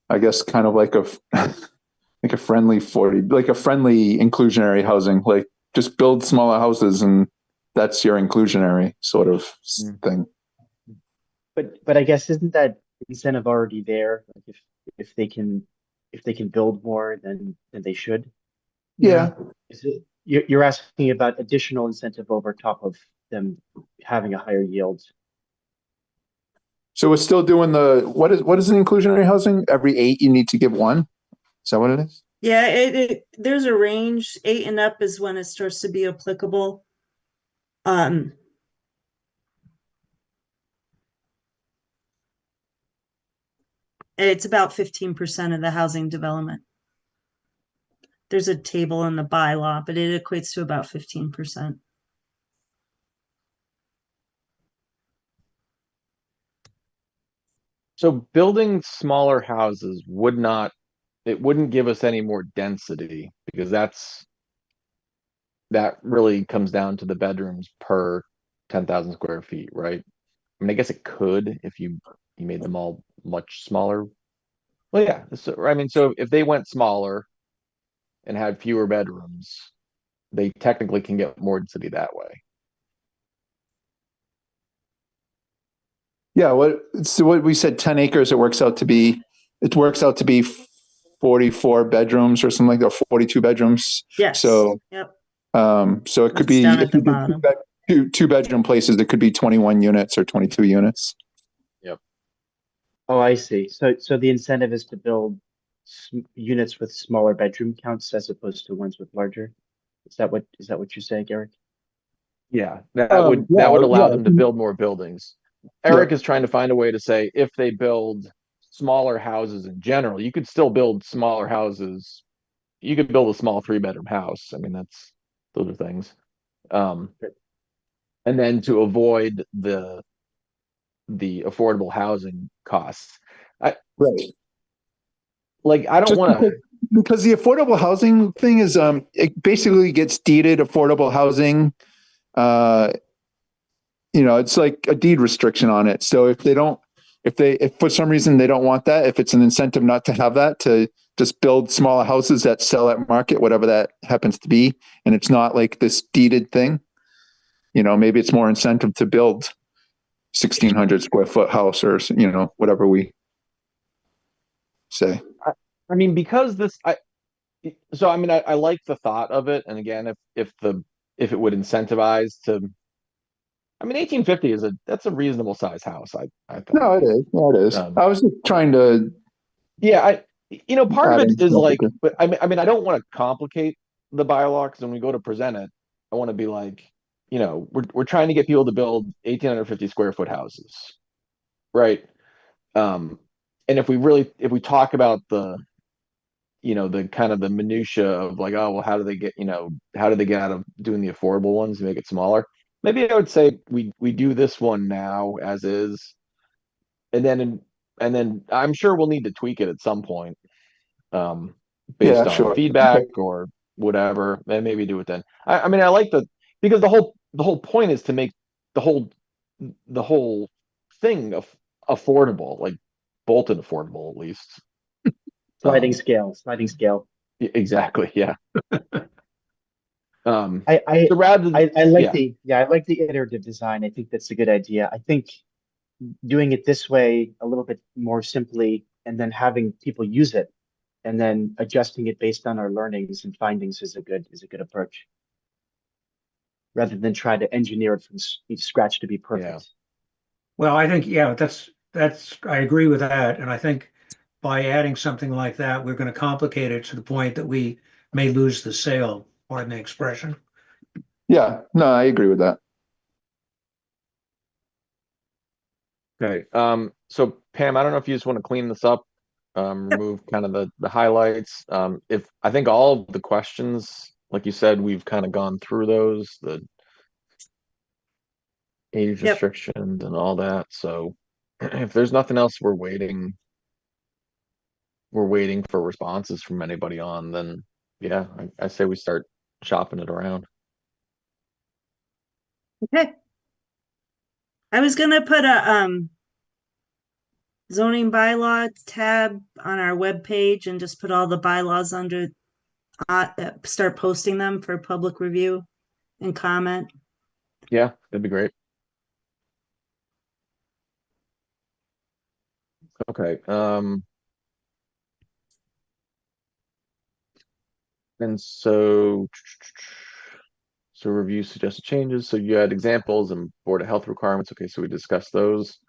I guess, kind of like like a friendly inclusionary housing, like just build smaller houses and that's your inclusionary sort of thing. But I guess isn't that incentive already there? Like if they can build more, then they should. Yeah. You're asking about additional incentive over top of them having a higher yield. So we're still doing what is an inclusionary housing? Every 8 you need to give 1. Is that what it is? Yeah, there's a range. 8 and up is when it starts to be applicable. It's about 15% of the housing development. There's a table in the bylaw, but it equates to about 15%. So building smaller houses wouldn't give us any more density, because that really comes down to the bedrooms per 10,000 square feet, right? I mean, I guess it could if you made them all much smaller. Well, yeah. So, I mean, so if they went smaller and had fewer bedrooms, they technically can get more density that way. Yeah, what we said, 10 acres, it works out to be 44 bedrooms or something like that, 42 bedrooms. Yes. So, yep. So it could be, if you do two bedroom places, it could be 21 units or 22 units. Yep. Oh, I see. So the incentive is to build units with smaller bedroom counts as opposed to ones with larger. Is that what you're saying, Eric? Yeah, that would allow them to build more buildings. Eric is trying to find a way to say, if they build smaller houses in general, you could still build smaller houses. You could build a small 3-bedroom house. I mean, those are things. And then to avoid the affordable housing costs. I don't want to, because the affordable housing thing is it basically gets deeded affordable housing. It's like a deed restriction on it. So if they don't if for some reason they don't want that, if it's an incentive not to have that, to just build smaller houses that sell at market, whatever that happens to be, and it's not like this deeded thing, maybe it's more incentive to build 1,600 square foot house, or whatever we say. I mean, because I like the thought of it, and again, if it would incentivize to, 1850 that's a reasonable size house. I think. No, it is. No, it is. I was just trying to. Yeah, part of add it is in like, something. but I don't want to complicate the bylaw, because when we go to present it, I want to be like, we're trying to get people to build 1,850 square foot houses, right? And if we talk about the kind of the minutia of like, oh well, how do they get out of doing the affordable ones and make it smaller? Maybe I would say we do this one now as is, and then I'm sure we'll need to tweak it at some point, based Yeah, on sure. feedback Okay. or whatever, and maybe do it then. I like because the whole point is to make the whole thing affordable, like Bolton affordable at least. Sliding scale. Exactly. Yeah. I So rather than, I like yeah, I like the iterative design. I think that's a good idea. I think doing it this way a little bit more simply, and then having people use it, and then adjusting it based on our learnings and findings is a good approach, rather than try to engineer it from scratch to be perfect. Yeah. Well, I think, yeah, I agree with that. And I think by adding something like that, we're going to complicate it to the point that we may lose the sale, pardon the expression. Yeah, no, I agree with that. Okay. So Pam, I don't know if you just want to clean this up, remove kind of the highlights. If I think all of the questions, like you said, we've kind of gone through those, the age Yep. restrictions and all that. So if there's nothing else, we're waiting for responses from anybody on, then yeah, I say we start shopping it around. Okay. I was gonna put a zoning bylaw tab on our webpage and just put all the bylaws under, start posting them for public review and comment. Yeah, that'd be great. Okay. And so review suggested changes. So you had examples and Board of Health requirements. Okay, so we discussed those.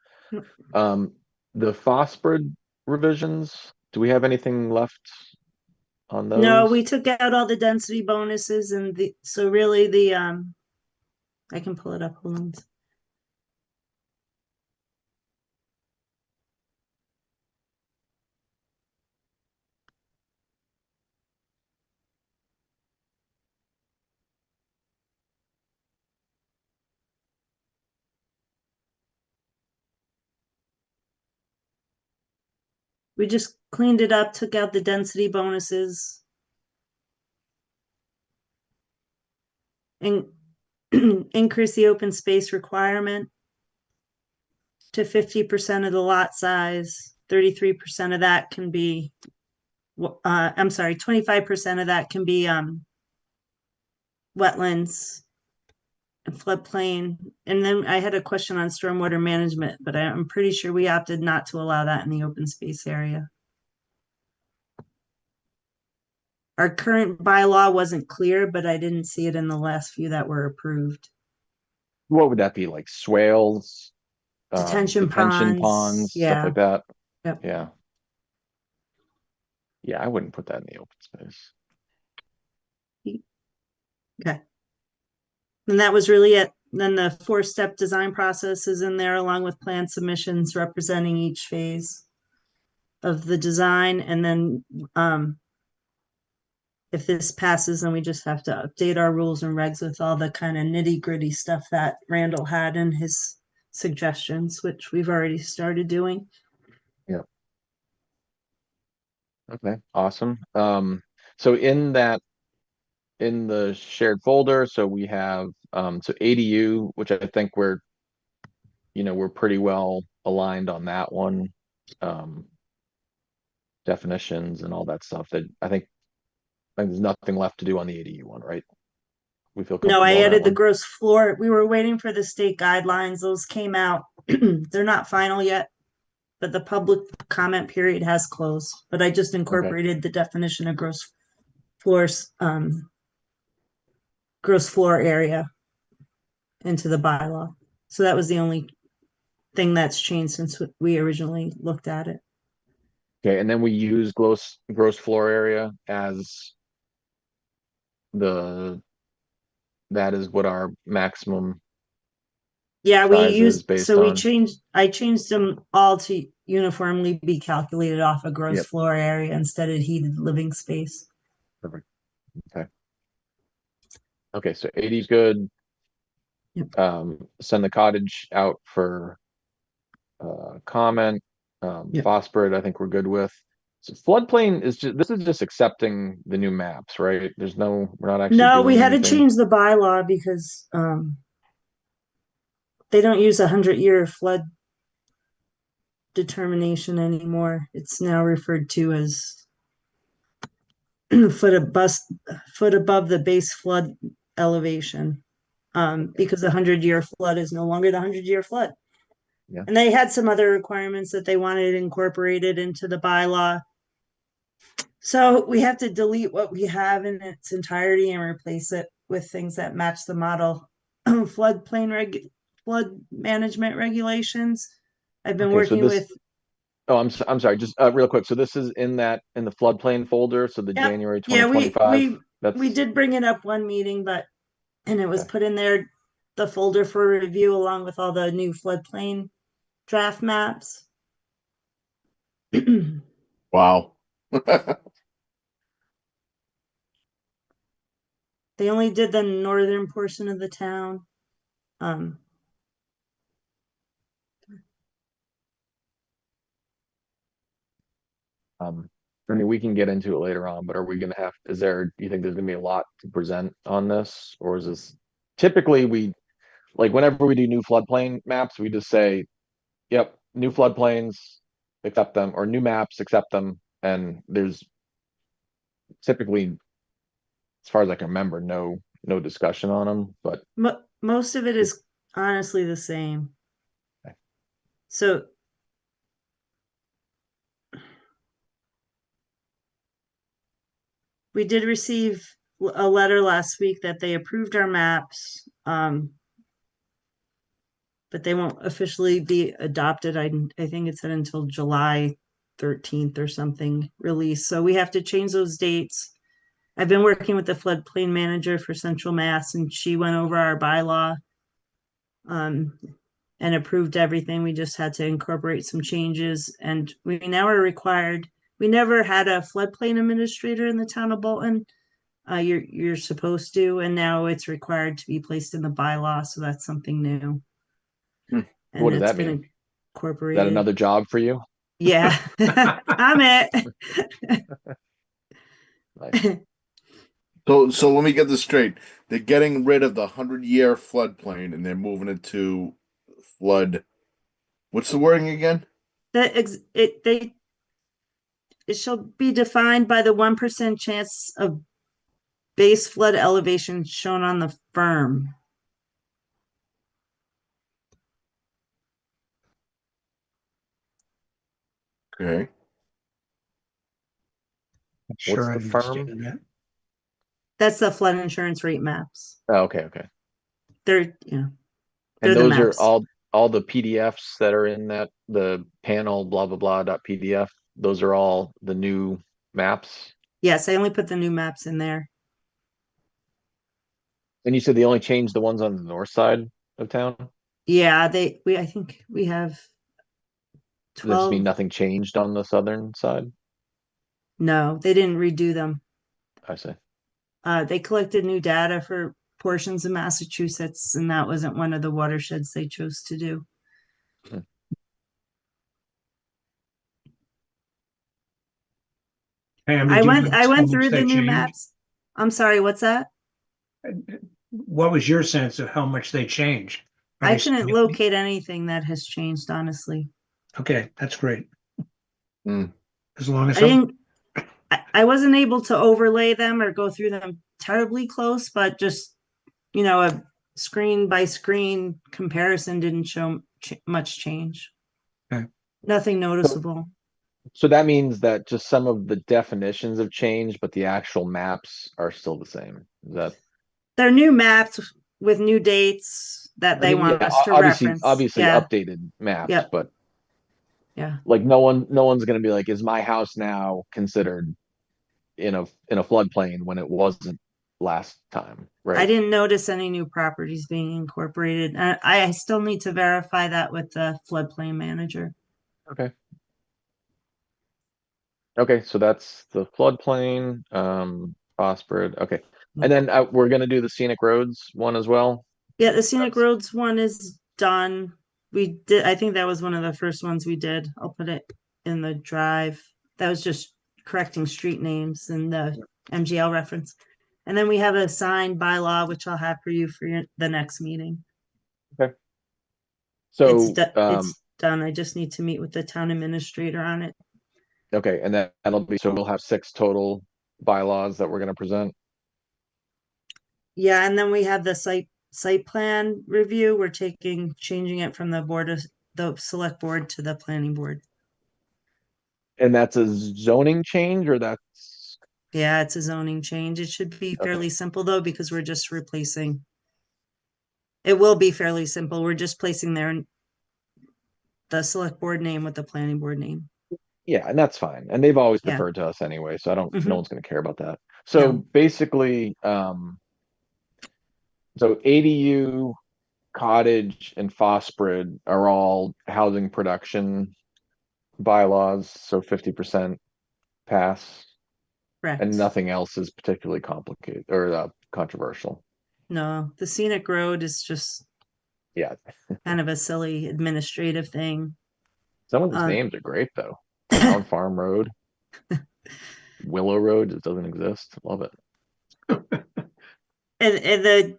The phosphid revisions, do we have anything left on those? No, we took out all the density bonuses and so really I can pull it up. Hold on. We just cleaned it up, took out the density bonuses. And increase the open space requirement to 50% of the lot size. 33% of that can be, I'm sorry, 25% of that can be wetlands and floodplain. And then I had a question on stormwater management, but I'm pretty sure we opted not to allow that in the open space area. Our current bylaw wasn't clear, but I didn't see it in the last few that were approved. What would that be, like swales, Detention ponds, stuff yeah. like that? Yep. Yeah. Yeah, I wouldn't put that in the open space. Okay. And that was really it. Then the 4-step design process is in there along with plan submissions representing each phase of the design. And then if this passes, then we just have to update our rules and regs with all the kind of nitty-gritty stuff that Randall had in his suggestions, which we've already started doing. Yeah. Okay, awesome. So in the shared folder, so we have so ADU, which I think we're we're pretty well aligned on that one. Definitions and all that stuff that I think there's nothing left to do on the ADU one, right? We feel No, comfortable I on that added the one? gross floor. We were waiting for the state guidelines. Those came out. They're not final yet, but the public comment period has closed. But I just incorporated the definition of gross floor area into the bylaw. So that was the only thing that's changed since we originally looked at it. Okay, and then we use gross floor area as that is what our maximum Yeah, we size is used, based so on. I changed them all to uniformly be calculated off a gross Yep. floor area instead of heated living space. Perfect. Okay, so 80 is good. Yep. Send the cottage out for comment. Yep. Phosphorus, I think we're good with. So floodplain is this is just accepting the new maps, right? We're not actually No, we doing had to anything. change the bylaw because they don't use 100-year flood determination anymore. It's now referred to as foot above the base flood elevation. Because the 100-year flood is no longer the 100-year flood. Yeah. And they had some other requirements that they wanted incorporated into the bylaw. So we have to delete what we have in its entirety and replace it with things that match the model flood management regulations. I've been Okay, so working with. Oh, I'm sorry. Just real quick. So this is in the floodplain folder. So the Yep. January Yeah, 2025. we did bring it up one meeting, and it was Okay. put in there, the folder for review along with all the new floodplain draft maps. Wow. They only did the northern portion of the town. I mean, we can get into it later on, but are we gonna have? Do you think there's gonna be a lot to present on this, or is this typically whenever we do new floodplain maps, we just say, "Yep, new floodplains, accept them," or new maps, accept them, and there's typically, as far as I can remember, no discussion on them. But most of it is honestly the same. Okay. So we did receive a letter last week that they approved our maps, but they won't officially be adopted. I think it said until July 13th or something release. So we have to change those dates. I've been working with the floodplain manager for Central Mass, and she went over our bylaw and approved everything. We just had to incorporate some changes, and we now are required. We never had a floodplain administrator in the town of Bolton. You're supposed to, and now it's required to be placed in the bylaw. So that's something new. And what does it's that mean? Is incorporated. that another job for you? Yeah, I'm it. Nice. So let me get this straight. They're getting rid of the 100-year floodplain and they're moving it to flood. What's the wording again? It shall be defined by the 1% chance of base flood elevation shown on the firm. Okay. What's the firm? That's the flood insurance rate maps. Oh, okay. They're And they're those the are maps. all the PDFs that are in the panel blah blah blah .pdf. Those are all the new maps. Yes, I only put the new maps in there. And you said they only changed the ones on the north side of town? Yeah, I think we have Does that just mean 12. nothing changed on the southern side? No, they didn't redo them. I see. They collected new data for portions of Massachusetts, and that wasn't one of the watersheds they chose to do. Pam, I did you went notice how much through the they new changed? maps. I'm sorry, what's that? What was your sense of how much they changed? I Nice. couldn't locate anything that has changed, honestly. Okay, that's great. Mm. As long as I some, didn't, I wasn't able to overlay them or go through them terribly close, but just, a screen by screen comparison didn't show much change. Okay. Nothing noticeable. So that means that just some of the definitions have changed, but the actual maps are still the same. Is that? They're new maps with new dates that they want yeah, us to obviously, reference. obviously Yeah, updated maps, Yep. but yeah. like no one's gonna be like, is my house now considered in a floodplain when it wasn't last time, I right? didn't notice any new properties being incorporated. I still need to verify that with the floodplain manager. Okay. Okay, so that's the floodplain, phosphid. Okay, and then we're gonna do the scenic roads one as well. Yeah, the scenic roads one is done. We did, I think that was one of the first ones we did. I'll put it in the drive. That was just correcting street names and the MGL reference. And then we have a signed bylaw, which I'll have for you for the next meeting. Okay. So it's done. I just need to meet with the town administrator on it. okay, and that'll be, so we'll have 6 total bylaws that we're gonna present. Yeah, and then we have the site plan review. We're changing it from the select board to the planning board. And that's a zoning change, or that's? Yeah, it's a zoning change. It should be fairly simple though, because we're just replacing. It will be fairly simple. We're just placing the select board name with the planning board name. Yeah, and that's fine. And they've always Yeah. deferred to us anyway, so no Mhm. one's gonna care about that. So No. basically, so ADU, cottage, and phosphid are all housing production bylaws, so 50% pass, Correct. and nothing else is particularly complicated or controversial. No, the scenic road is just Yeah, kind of a silly administrative thing. some of these names are great though. Town Farm Road, Willow Road just doesn't exist. Love it. And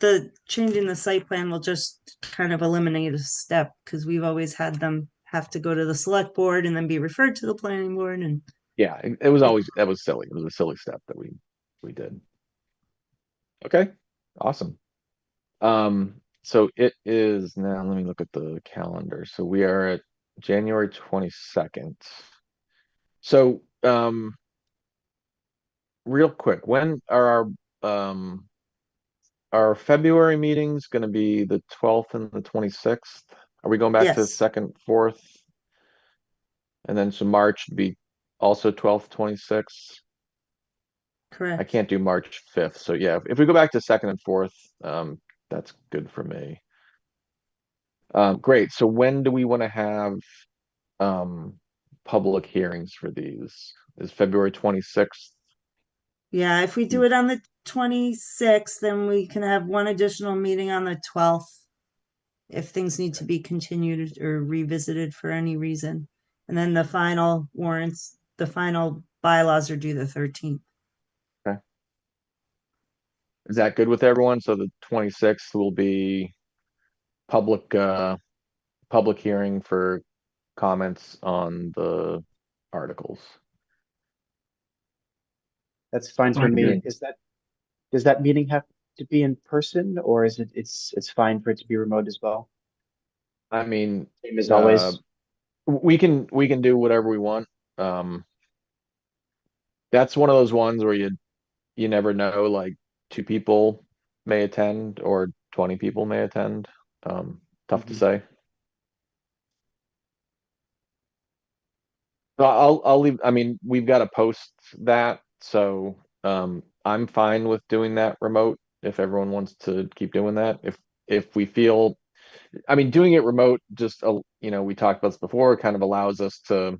the changing the site plan will just kind of eliminate a step, because we've always had them have to go to the select board and then be referred to the planning board. And Yeah, it was always, that was silly. It was a silly step that we did. Okay, awesome. So it is now, let me look at the calendar. So we are at January 22nd. So real quick, when are our February meetings going to be the 12th and the 26th? Are we going back to Yes. 2nd, 4th? And then so March would be also 12th, 26th. correct. I can't do March 5th. So yeah, if we go back to 2nd and 4th, that's good for me. Great. So when do we want to have public hearings for these? Is February 26th? Yeah, if we do it on the 26th, then we can have one additional meeting on the 12th if things need to be continued or revisited for any reason. And then the final warrants, the final bylaws are due the 13th. Okay. Is that good with everyone? So the 26th will be public hearing for comments on the articles. That's fine for Fine, me. good. Does that meeting have to be in person, or is it's fine for it to be remote as well? I mean, Same as always. we can do whatever we want. That's one of those ones where you never know, like 2 people may attend or 20 people may attend. Tough to say. I'll leave. I mean, we've got to post that, so I'm fine with doing that remote if everyone wants to keep doing that. If we feel, I mean, doing it remote just we talked about this before, kind of allows us to,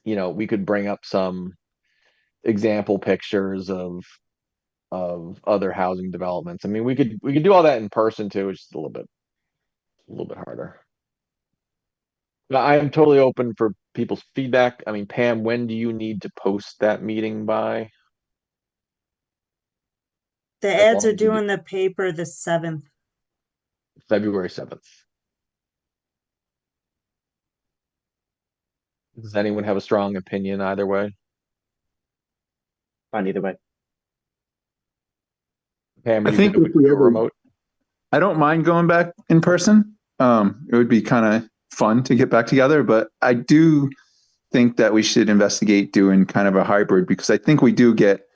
we could bring up some example pictures of other housing developments. I mean, we could do all that in person too. It's just a little bit harder. But I am totally open for people's feedback. I mean, Pam, when do you need to post that meeting by? The As ads long are as you due in the paper the 7th. February 7th. Does anyone have a strong opinion either way? Fine either way. Pam, I you think good if with we your ever- remote? I don't mind going back in person. It would be kind of fun to get back together, but I do think that we should investigate doing kind of a hybrid, because I think we do get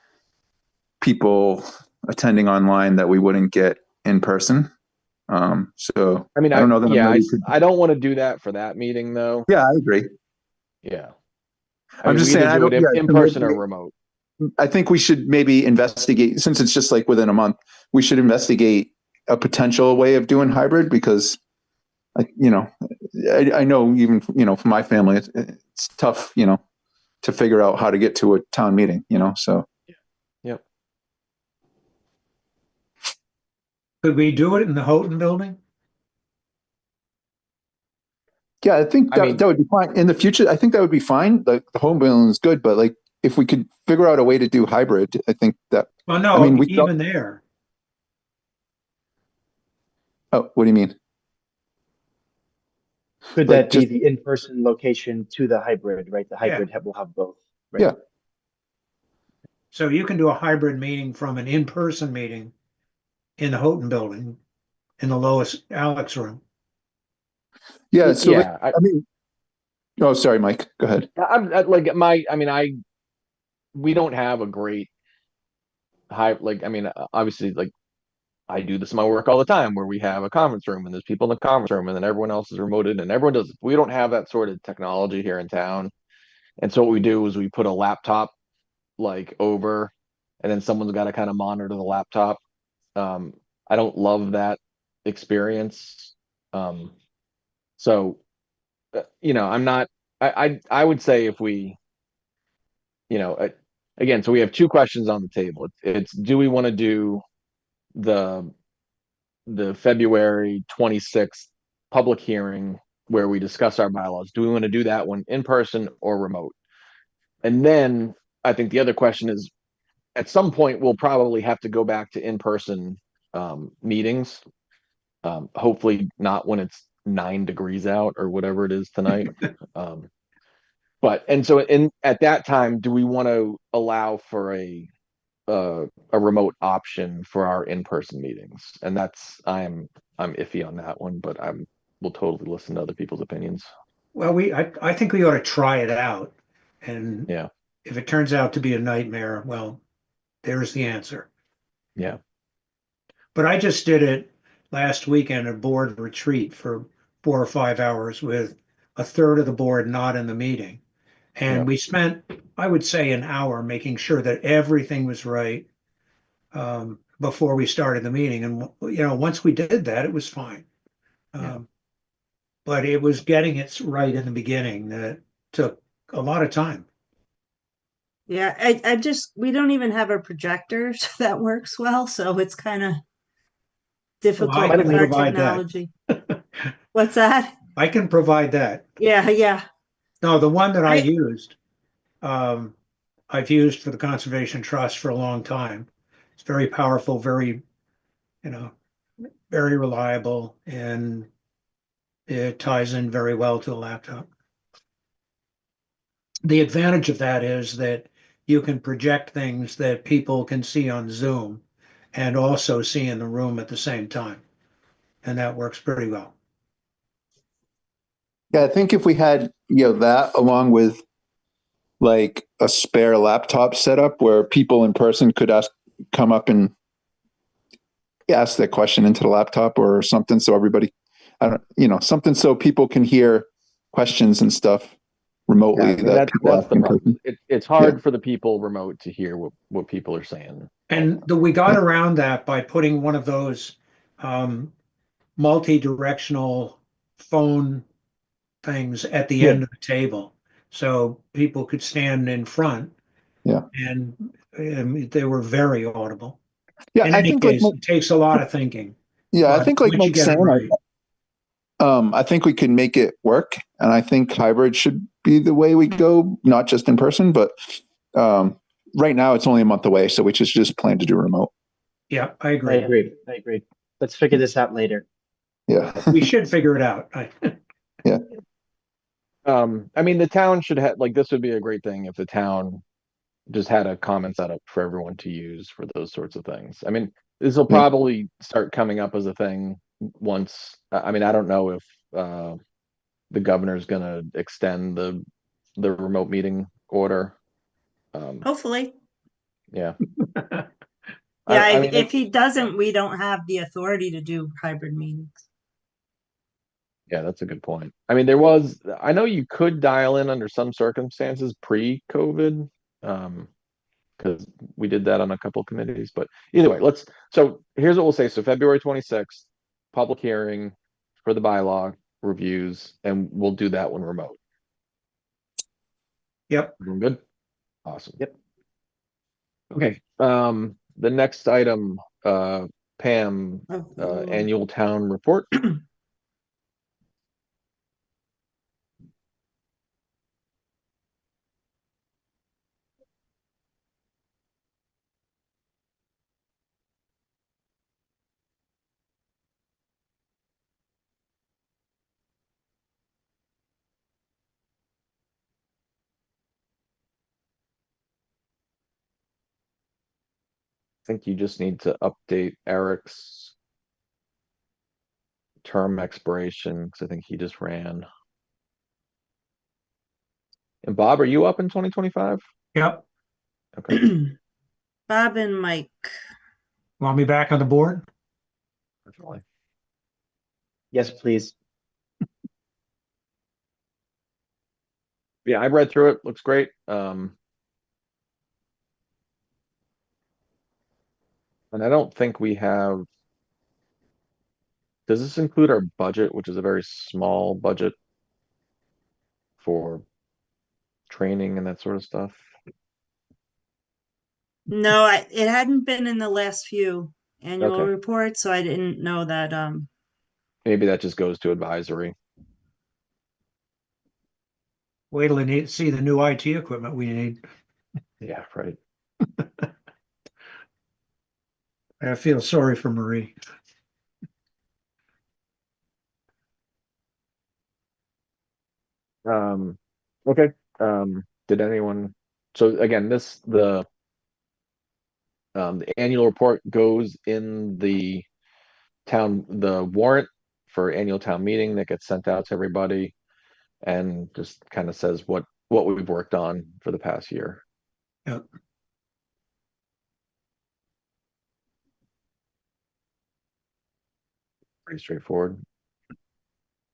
people attending online that we wouldn't get in person. So I mean, I don't know that I'm yeah, ready to- I don't want to do that for that meeting though. Yeah, I agree. Yeah. I'm just we saying, either I do it don't- yeah, in so person or maybe- remote. I think we should maybe investigate, since it's just like within a month, we should investigate a potential way of doing hybrid, because I know even, for my family, it's tough, to figure out how to get to a town meeting, so. Yep. Could we do it in the Houghton building? Yeah, I think I mean- that would be fine. In the future, I think that would be fine. Like, the home building is good, but like, if we could figure out a way to do hybrid, I think that, Well, no, I mean, we even there. oh, what do you mean? Could Like, that be just- the in-person location to the hybrid, right? The hybrid will have both. Right? Yeah. So you can do a hybrid meeting from an in-person meeting in the Houghton building, in the Lois Alex room. Yeah, so yeah, I mean, oh, sorry, Mike, go ahead. We don't have a great obviously, like, I do this in my work all the time where we have a conference room and there's people in the conference room and then everyone else is remoted and everyone does. We don't have that sort of technology here in town. And so what we do is we put a laptop like over, and then someone's got to kind of monitor the laptop. I don't love that experience. So, I'm not, I would say if we, again, so we have two questions on the table. It's do we want to do the February 26th public hearing where we discuss our bylaws? Do we want to do that one in person or remote? And then I think the other question is, at some point we'll probably have to go back to in-person meetings. Hopefully not when it's 9 degrees out or whatever it is tonight. At that time, do we want to allow for a remote option for our in-person meetings? And I'm iffy on that one, but we'll totally listen to other people's opinions. Well, I think we ought to try it out. And Yeah. if it turns out to be a nightmare, well, there's the answer. Yeah. But I just did it last weekend, a board retreat for 4 or 5 hours with a third of the board not in the meeting. And Yeah. we spent, I would say, an hour making sure that everything was right before we started the meeting. And, once we did that, it was fine. Yeah. But it was getting it right in the beginning that took a lot of time. Yeah, we don't even have a projector that works well, so it's kind of difficult I can with our provide that. technology. What's that? I can provide that. Yeah. No, the one that I used, I've used for the Conservation Trust for a long time. It's very powerful, very reliable, and it ties in very well to a laptop. The advantage of that is that you can project things that people can see on Zoom and also see in the room at the same time. And that works pretty well. Yeah, I think if we had, that along with like a spare laptop setup where people in person could come up and ask their question into the laptop or something, so everybody, something so people can hear questions and stuff remotely. Yeah, that's the problem. It's hard for the people remote to hear what people are saying. And we got around that by putting one of those multi-directional phone things at the end of the table, so people could stand in front. Yeah, and they were very audible. Yeah, in I any think case, it takes a lot of thinking. Yeah, I But think like once you Mike's get it saying, right- I think we can make it work, and I think hybrid should be the way we go, not just in person, but right now it's only a month away, so we just plan to do remote. Yeah, I agree. I agree. Let's figure this out later. Yeah. We should figure it out. I mean, the town should have, like, this would be a great thing if the town just had a comment set up for everyone to use for those sorts of things. I mean, this will Yeah. probably start coming up as a thing once, I mean, I don't know if the governor's gonna extend the remote meeting order. Hopefully. Yeah. Yeah, I mean, if he doesn't, we don't have the authority to do hybrid meetings. yeah, that's a good point. I mean, I know you could dial in under some circumstances pre-COVID, because we did that on a couple committees, but either way, so here's what we'll say. So February 26th, public hearing for the bylaw reviews, and we'll do that one remote. Yep. Everyone good? Awesome. Yep. Okay, the next item, Pam, annual town report. I think you just need to update Eric's term expiration, because I think he just ran. And Bob, are you up in 2025? Yep. Okay. Bob and Mike. Want me back on the board? Definitely. Yes, please. Yeah, I read through it. Looks great. And I don't think we have. Does this include our budget, which is a very small budget for training and that sort of stuff? No, it hadn't been in the last few annual Okay. reports, so I didn't know that. Maybe that just goes to advisory. Wait till you see the new IT equipment we need. Yeah, right. I feel sorry for Marie. Okay. Did anyone? So again, the annual report goes in the warrant for annual town meeting that gets sent out to everybody, and just kind of says what we've worked on for the past year. Yep. Pretty straightforward.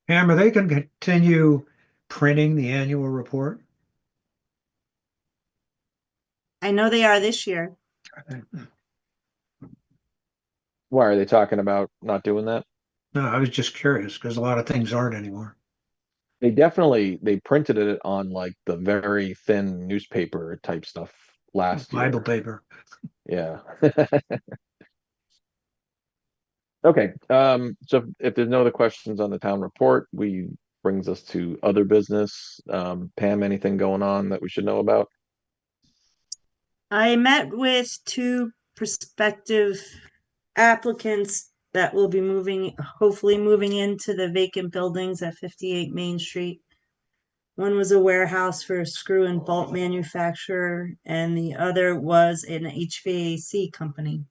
Pam, are they going to continue printing the annual report? I know they are this year. Why are they talking about not doing that? No, I was just curious because a lot of things aren't anymore. They printed it on like the very thin newspaper type stuff last year. Bible paper. Yeah. Okay. So if there's no other questions on the town report, brings us to other business. Pam, anything going on that we should know about? I met with two prospective applicants that will be hopefully moving into the vacant buildings at 58 Main Street. One was a warehouse for a screw and bolt manufacturer, and the other was an HVAC company.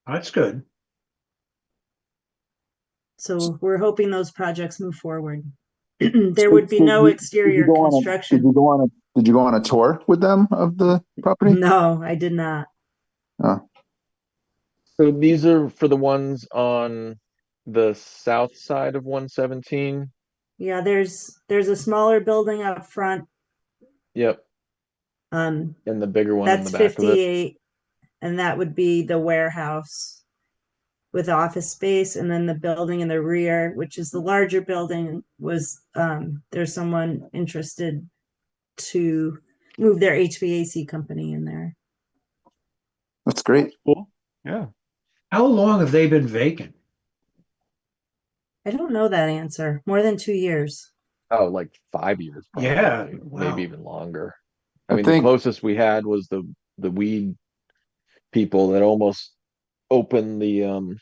That's good. So we're hoping those projects move forward. There would be no exterior construction. Did you go on a tour with them of the property? No, I did not. Oh. So these are for the ones on the south side of 117. Yeah, there's a smaller building up front. Yep. And the bigger one in That's the back 58, and that would be the warehouse with office space, and then the building in the rear, which is the larger building, was there's someone interested to move their HVAC company in there. That's great. Cool. Yeah. How long have they been vacant? I don't know that answer. More than 2 years. Oh, like 5 years. Probably. Yeah, wow. Maybe even longer. I mean, think the closest we had was the weed people that almost opened the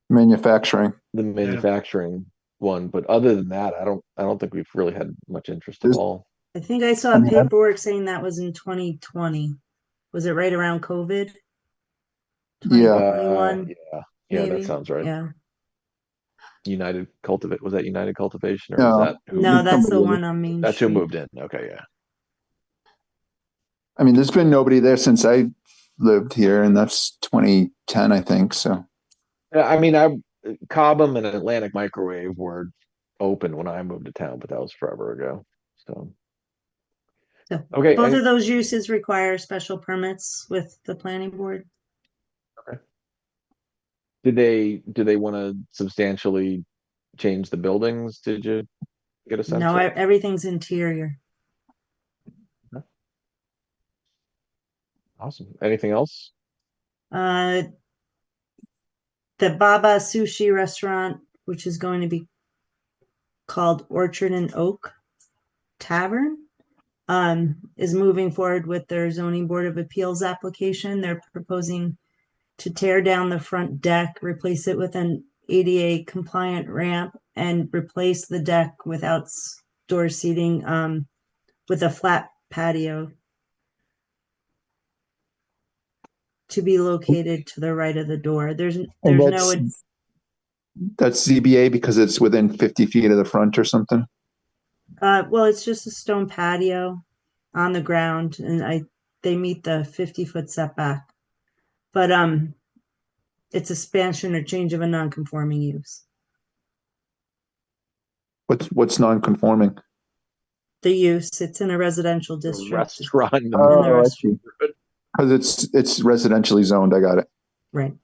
Manufacturing. the manufacturing one, but other than that, I don't think we've really had much interest at There's- all. I think I saw I mean, paperwork saying that was in 2020. Was it right around COVID? Yeah. 2021, Yeah, that maybe? sounds right. Yeah. United Cultivate, was that United Cultivation or was No. that who? No, that's the somebody- one on Main That's who Street. moved in. Okay, yeah. I mean, there's been nobody there since I lived here, and that's 2010, I think. So Yeah, I mean, Cobham and Atlantic Microwave were open when I moved to town, but that was forever ago. So So okay, both of those uses require special permits with the planning board. do they want to substantially change the buildings? Did you get a sense? No, of- everything's interior. Awesome. Anything else? The Baba Sushi restaurant, which is going to be called Orchard and Oak Tavern, is moving forward with their zoning board of appeals application. They're proposing to tear down the front deck, replace it with an ADA compliant ramp, and replace the deck with outdoor seating, with a flat patio to be located to the right of the door. There's no, that's ZBA because it's within 50 feet of the front or something. well, it's just a stone patio on the ground, and they meet the 50-foot setback. But it's expansion or change of a non-conforming use. What's non-conforming? The use, it's in a residential district. Restaurant. in the Oh, I restaurant. see. Because it's residentially zoned. I got it. Right.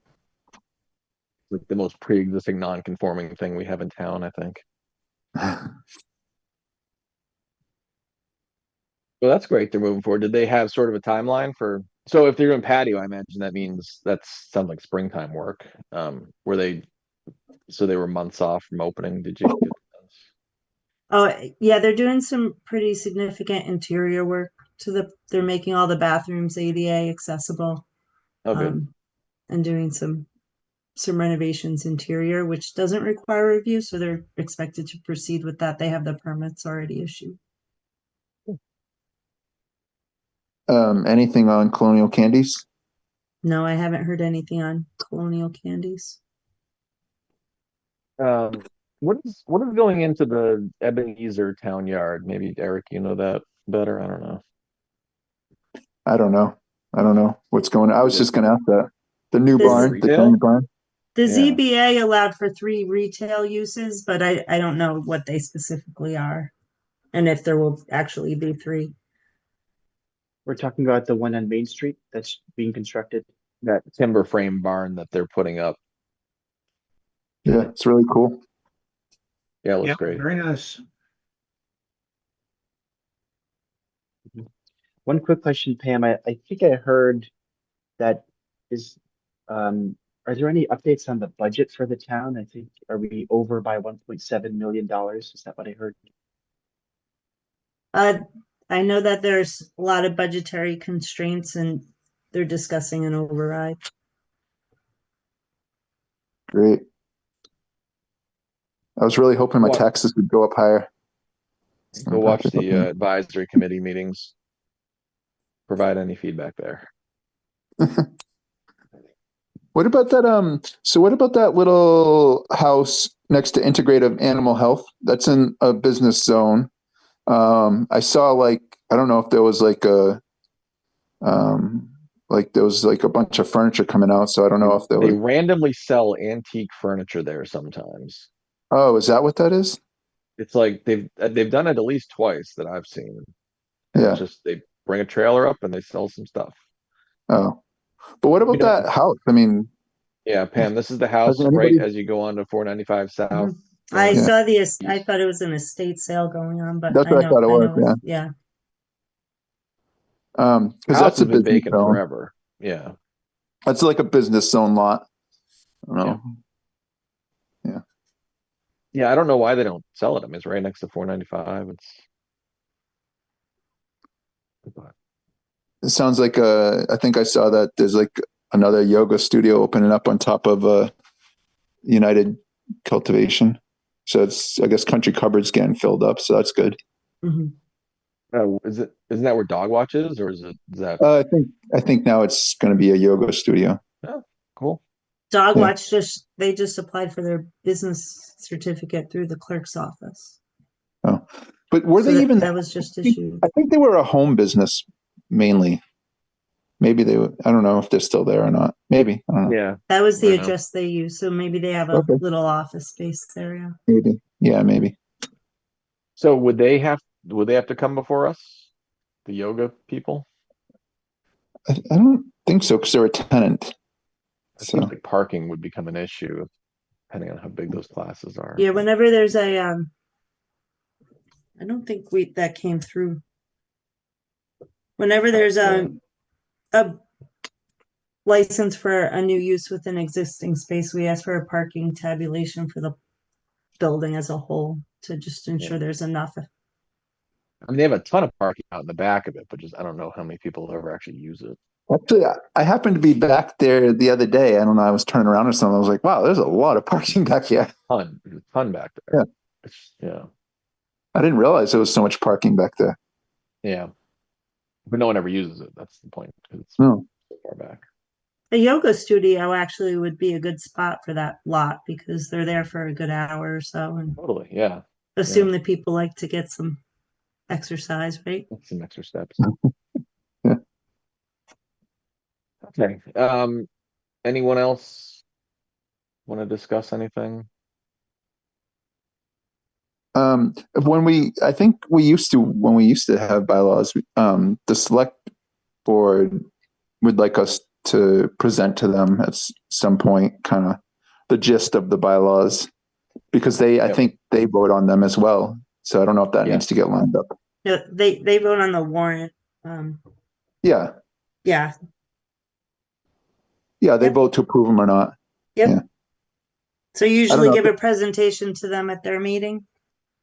Like the most pre-existing non-conforming thing we have in town, I think. Well, that's great. They're moving forward. Did they have sort of a timeline for? So if they're doing patio, I imagine that means sounds like springtime work. Were they? So they were months off from opening. Did you get a sense? Oh, yeah, they're doing some pretty significant interior work they're making all the bathrooms ADA accessible. Oh, good. And doing some renovations interior, which doesn't require review, so they're expected to proceed with that. They have the permits already issued. Anything on Colonial Candies? No, I haven't heard anything on Colonial Candies. What is going into the Ebenezer Town Yard? Maybe Eric, you know that better. I don't know. I don't know what's going on. I was just going to ask that. The new This is barn, the retail? tiny barn. The Yeah. ZBA allowed for 3 retail uses, but I don't know what they specifically are and if there will actually be 3. We're talking about the one on Main Street that's being constructed. That timber frame barn that they're putting up. Yeah, it's really cool. Yeah, it looks Yeah, great. very nice. One quick question, Pam. I think I heard that are there any updates on the budget for the town? I think, are we over by $1.7 million? Is that what I heard? I know that there's a lot of budgetary constraints and they're discussing an override. Great. I was really hoping my What? taxes would go up higher. Go watch the advisory committee meetings. Provide any feedback there. What about that? So what about that little house next to Integrative Animal Health? That's in a business zone. I saw I don't know if there was there was a bunch of furniture coming out. So I don't know if there They was. randomly sell antique furniture there sometimes. Oh, is that what that is? It's like they've done it at least twice that I've seen. Yeah. It's just they bring a trailer up and they sell some stuff. Oh, but what about that house? I mean, Yeah, Pam, this is the house anybody- right as you go on to 495 South. I Yeah. saw I thought it was an estate sale going on, but That's what I thought it was, know yeah. because House that's a has been business vacant zone. forever. Yeah. That's like a business zone lot. I don't know. Yeah, I don't know why they don't sell it. I mean, it's right next to 495. It sounds like I think I saw that there's like another yoga studio opening up on top of United Cultivation. So it's, I guess Country Cupboard's getting filled up, so that's good. Mhm. Isn't that where Dog Watch is, or is that? I think now it's going to be a yoga studio. Oh, cool. Dog Yeah. Watch they just applied for their business certificate through the clerk's office. Oh, but were So they even? that was just issued. I think they were a home business mainly. Maybe they. I don't know if they're still there or not. Maybe, I don't know. Yeah. That was the I know. address they used, so maybe they have a Okay. little office space there, yeah. Maybe. Yeah, maybe. So would they have to come before us, the yoga people? I don't think so because they're a tenant. It So seems like parking would become an issue depending on how big those classes are. Yeah, whenever there's a I don't think that came through. Whenever there's a license for a new use with an existing space, we ask for a parking tabulation for the building as a whole to just ensure there's enough. I mean, they have a ton of parking out in the back of it, but just I don't know how many people ever actually use it. actually, I happened to be back there the other day. I don't know. I was turning around or something. I was like, "Wow, there's a lot of parking back here." There's a ton back there. Yeah. I didn't realize there was so much parking back there. Yeah. But no one ever uses it. That's the point. 'Cause it's No. so far back. A yoga studio actually would be a good spot for that lot because they're there for a good hour or so and Totally. Yeah. assume that people like to get some exercise, right? Some extra steps. Yeah. Okay. Anyone else want to discuss anything? I think when we used to have bylaws, the select board would like us to present to them at some point, kind of the gist of the bylaws, because I think they vote on them as well. So I don't know if that needs to get lined up. No, they vote on the warrant. Yeah. Yeah. Yeah, they vote to approve them or not. Yep. Yeah. So you I don't usually know give if a presentation to them at their meeting?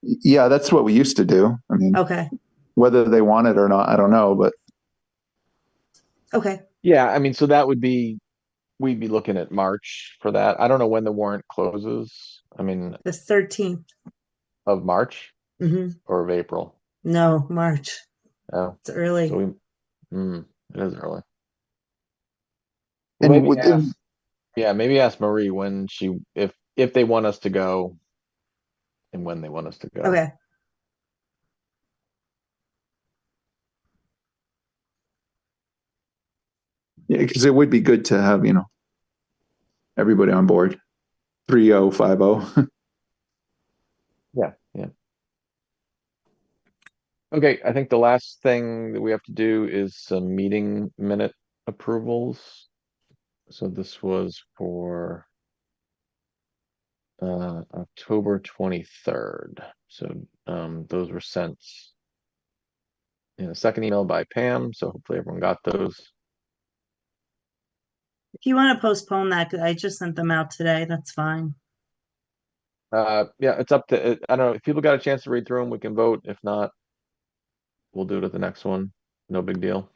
Yeah, that's what we used to do. I mean, Okay. whether they want it or not, I don't know, but Okay. Yeah, I mean, so that would be we'd be looking at March for that. I don't know when the warrant closes. I mean, The 13th. of March Mm-hmm. or of April. No, March. Oh, It's early. so it is early. And maybe ask Marie when if they want us to go and when they want us to go. Okay. yeah, because it would be good to have, everybody on board. 3050. Yeah. Okay, I think the last thing that we have to do is some meeting minute approvals. So this was for October 23rd. So those were sent in a second email by Pam. So hopefully everyone got those. If you want to postpone that, 'cause I just sent them out today, that's fine. Yeah, it's up to I don't know if people got a chance to read through them, we can vote. If not, we'll do it at the next one. No big deal.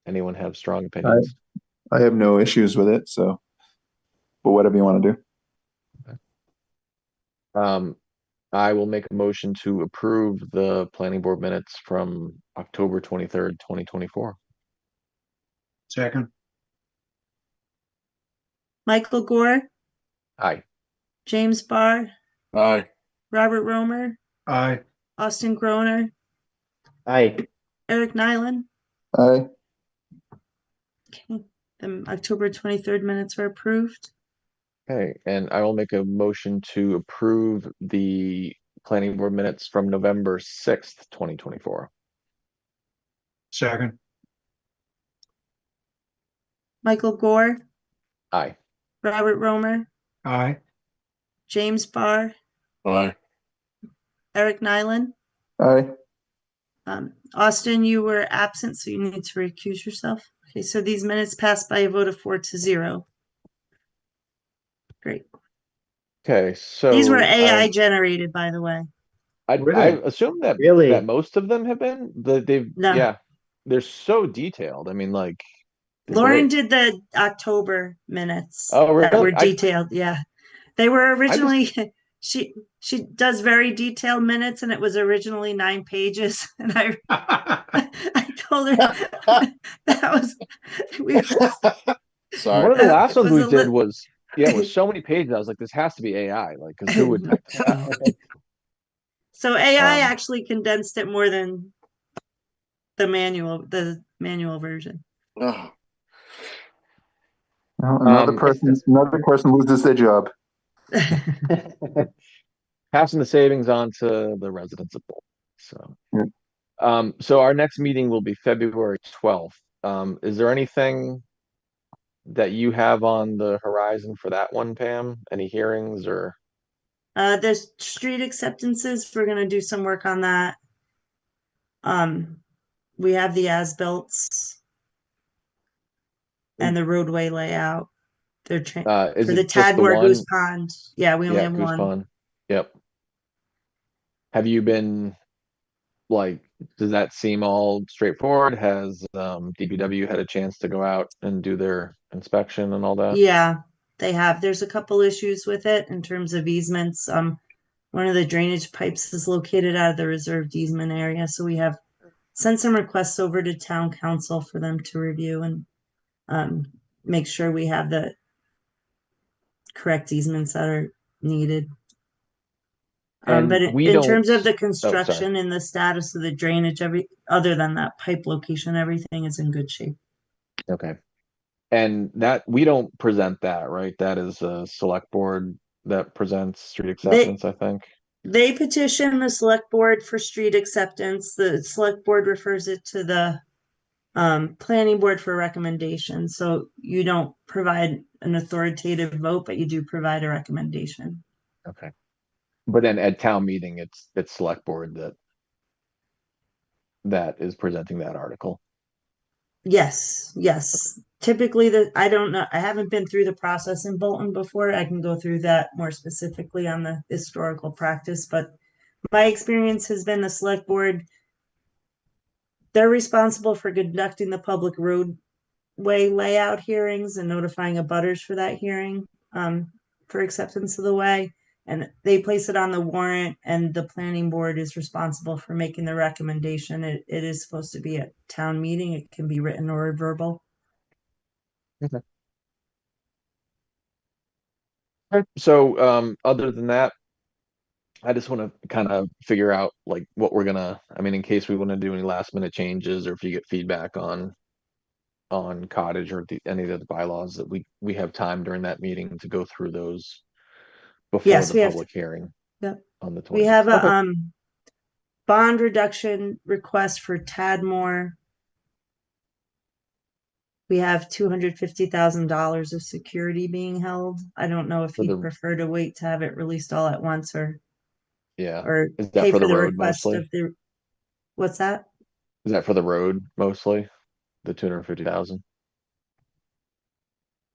Anyone have strong opinions? I have no issues with it, so but whatever you want to do. I will make a motion to approve the planning board minutes from October 23rd, 2024. Second. Michael Gore, Aye. James Barr, Aye. Robert Romer, Aye. Austin Groner, Aye. Eric Nyland. Aye. Okay. The October 23rd minutes are approved. Okay, and I will make a motion to approve the planning board minutes from November 6th, 2024. Second. Michael Gore, Aye. Robert Romer, Aye. James Barr, Aye. Eric Nyland. Aye. Austin, you were absent, so you need to recuse yourself. Okay, so these minutes passed by a vote of 4-0. Great. Okay, so These were AI generated, by the way. I assume that that most of them have been they've No. yeah, they're so detailed. I mean, like Lauren Great. did the October minutes Oh, that were really? detailed. Yeah. They were originally, she does very detailed minutes, and it was originally 9 pages. And I told her that was, we, Sorry. One of the last it ones was we a did li- was, yeah, it was so many pages. I was like, this has to be AI, like, because who would type that out? So AI Um, actually condensed it more than the manual version. Oh, Well, Um, another person loses their job. Passing the savings on to the residents of Bolton. So, Yeah. So our next meeting will be February 12th. Is there anything that you have on the horizon for that one, Pam? Any hearings or? There's street acceptances. We're gonna do some work on that. We have the as-bills and the roadway layout. They're Is for the it just the Tadmore Goose one? Pond. Yeah, we only Yeah, have Goose one. Pond. Yep. Have you been like, does that seem all straightforward? Has DPW had a chance to go out and do their inspection and all that? Yeah, they have. There's a couple issues with it in terms of easements. One of the drainage pipes is located out of the reserved easement area, so we have sent some requests over to town council for them to review and make sure we have the correct easements that are needed. And But we in don't. terms of the Oh, sorry. construction and the status of the drainage, other than that pipe location, everything is in good shape. Okay. And that we don't present that, right? That is a select board that presents street acceptance, I think. They petition the select board for street acceptance. The select board refers it to the planning board for recommendation. So you don't provide an authoritative vote, but you do provide a recommendation. Okay. But then at town meeting, it's select board that is presenting that article. Yes. Typically I don't know, I haven't been through the process in Bolton before. I can go through that more specifically on the historical practice, but my experience has been the select board, they're responsible for conducting the public roadway layout hearings and notifying abutters for that hearing, for acceptance of the way. And they place it on the warrant, and the planning board is responsible for making the recommendation. It is supposed to be a town meeting. It can be written or verbal. Okay. So, other than that, I just want to kind of figure out like what we're gonna, I mean, in case we want to do any last minute changes, or if you get feedback on cottage or any of the bylaws, that we have time during that meeting to go through those before Yes, the we have. public hearing Yep. on the 20th. We have a Okay. bond reduction request for Tadmore. We have $250,000 of security being held. I don't know if For you'd the- prefer to wait to have it released all at once or Yeah. Is that pay for for the the road request mostly? of the, what's that? Is that for the road mostly? The 250,000?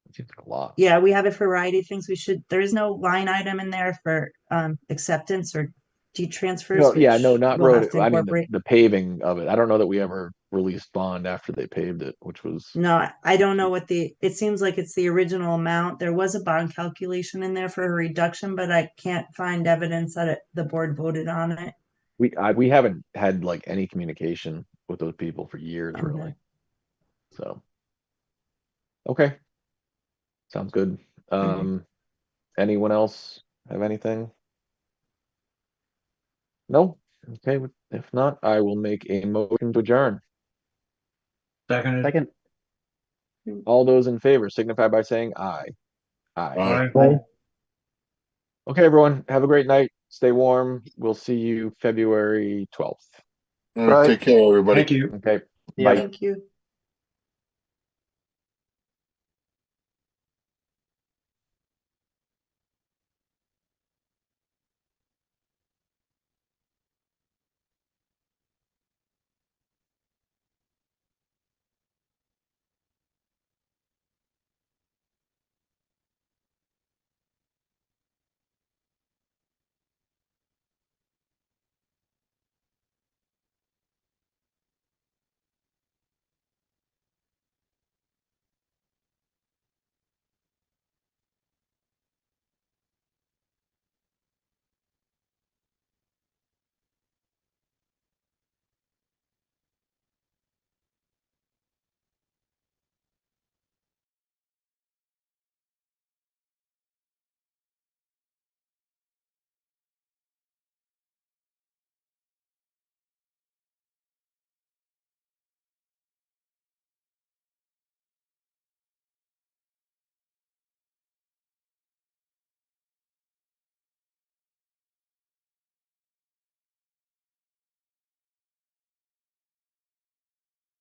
It seems like a lot. Yeah, we have it for a variety of things. There is no line item in there for acceptance or transfers. No, yeah, no, which not we'll have road. to I mean, incorporate. the paving of it. I don't know that we ever released bond after they paved it, which was, No, I don't know what it seems like it's the original amount. There was a bond calculation in there for a reduction, but I can't find evidence that the board voted on it. we haven't had like any communication with those people for years, Okay. really. So, okay. Sounds good. Anyone else have anything? No? Okay, if not, I will make a motion to adjourn. Second. All those in favor signify by saying aye. Aye. Aye. Okay, everyone, have a great night. Stay warm. We'll see you February 12th. All right, take care, everybody. Thank you. Okay, Yeah. bye. Thank you.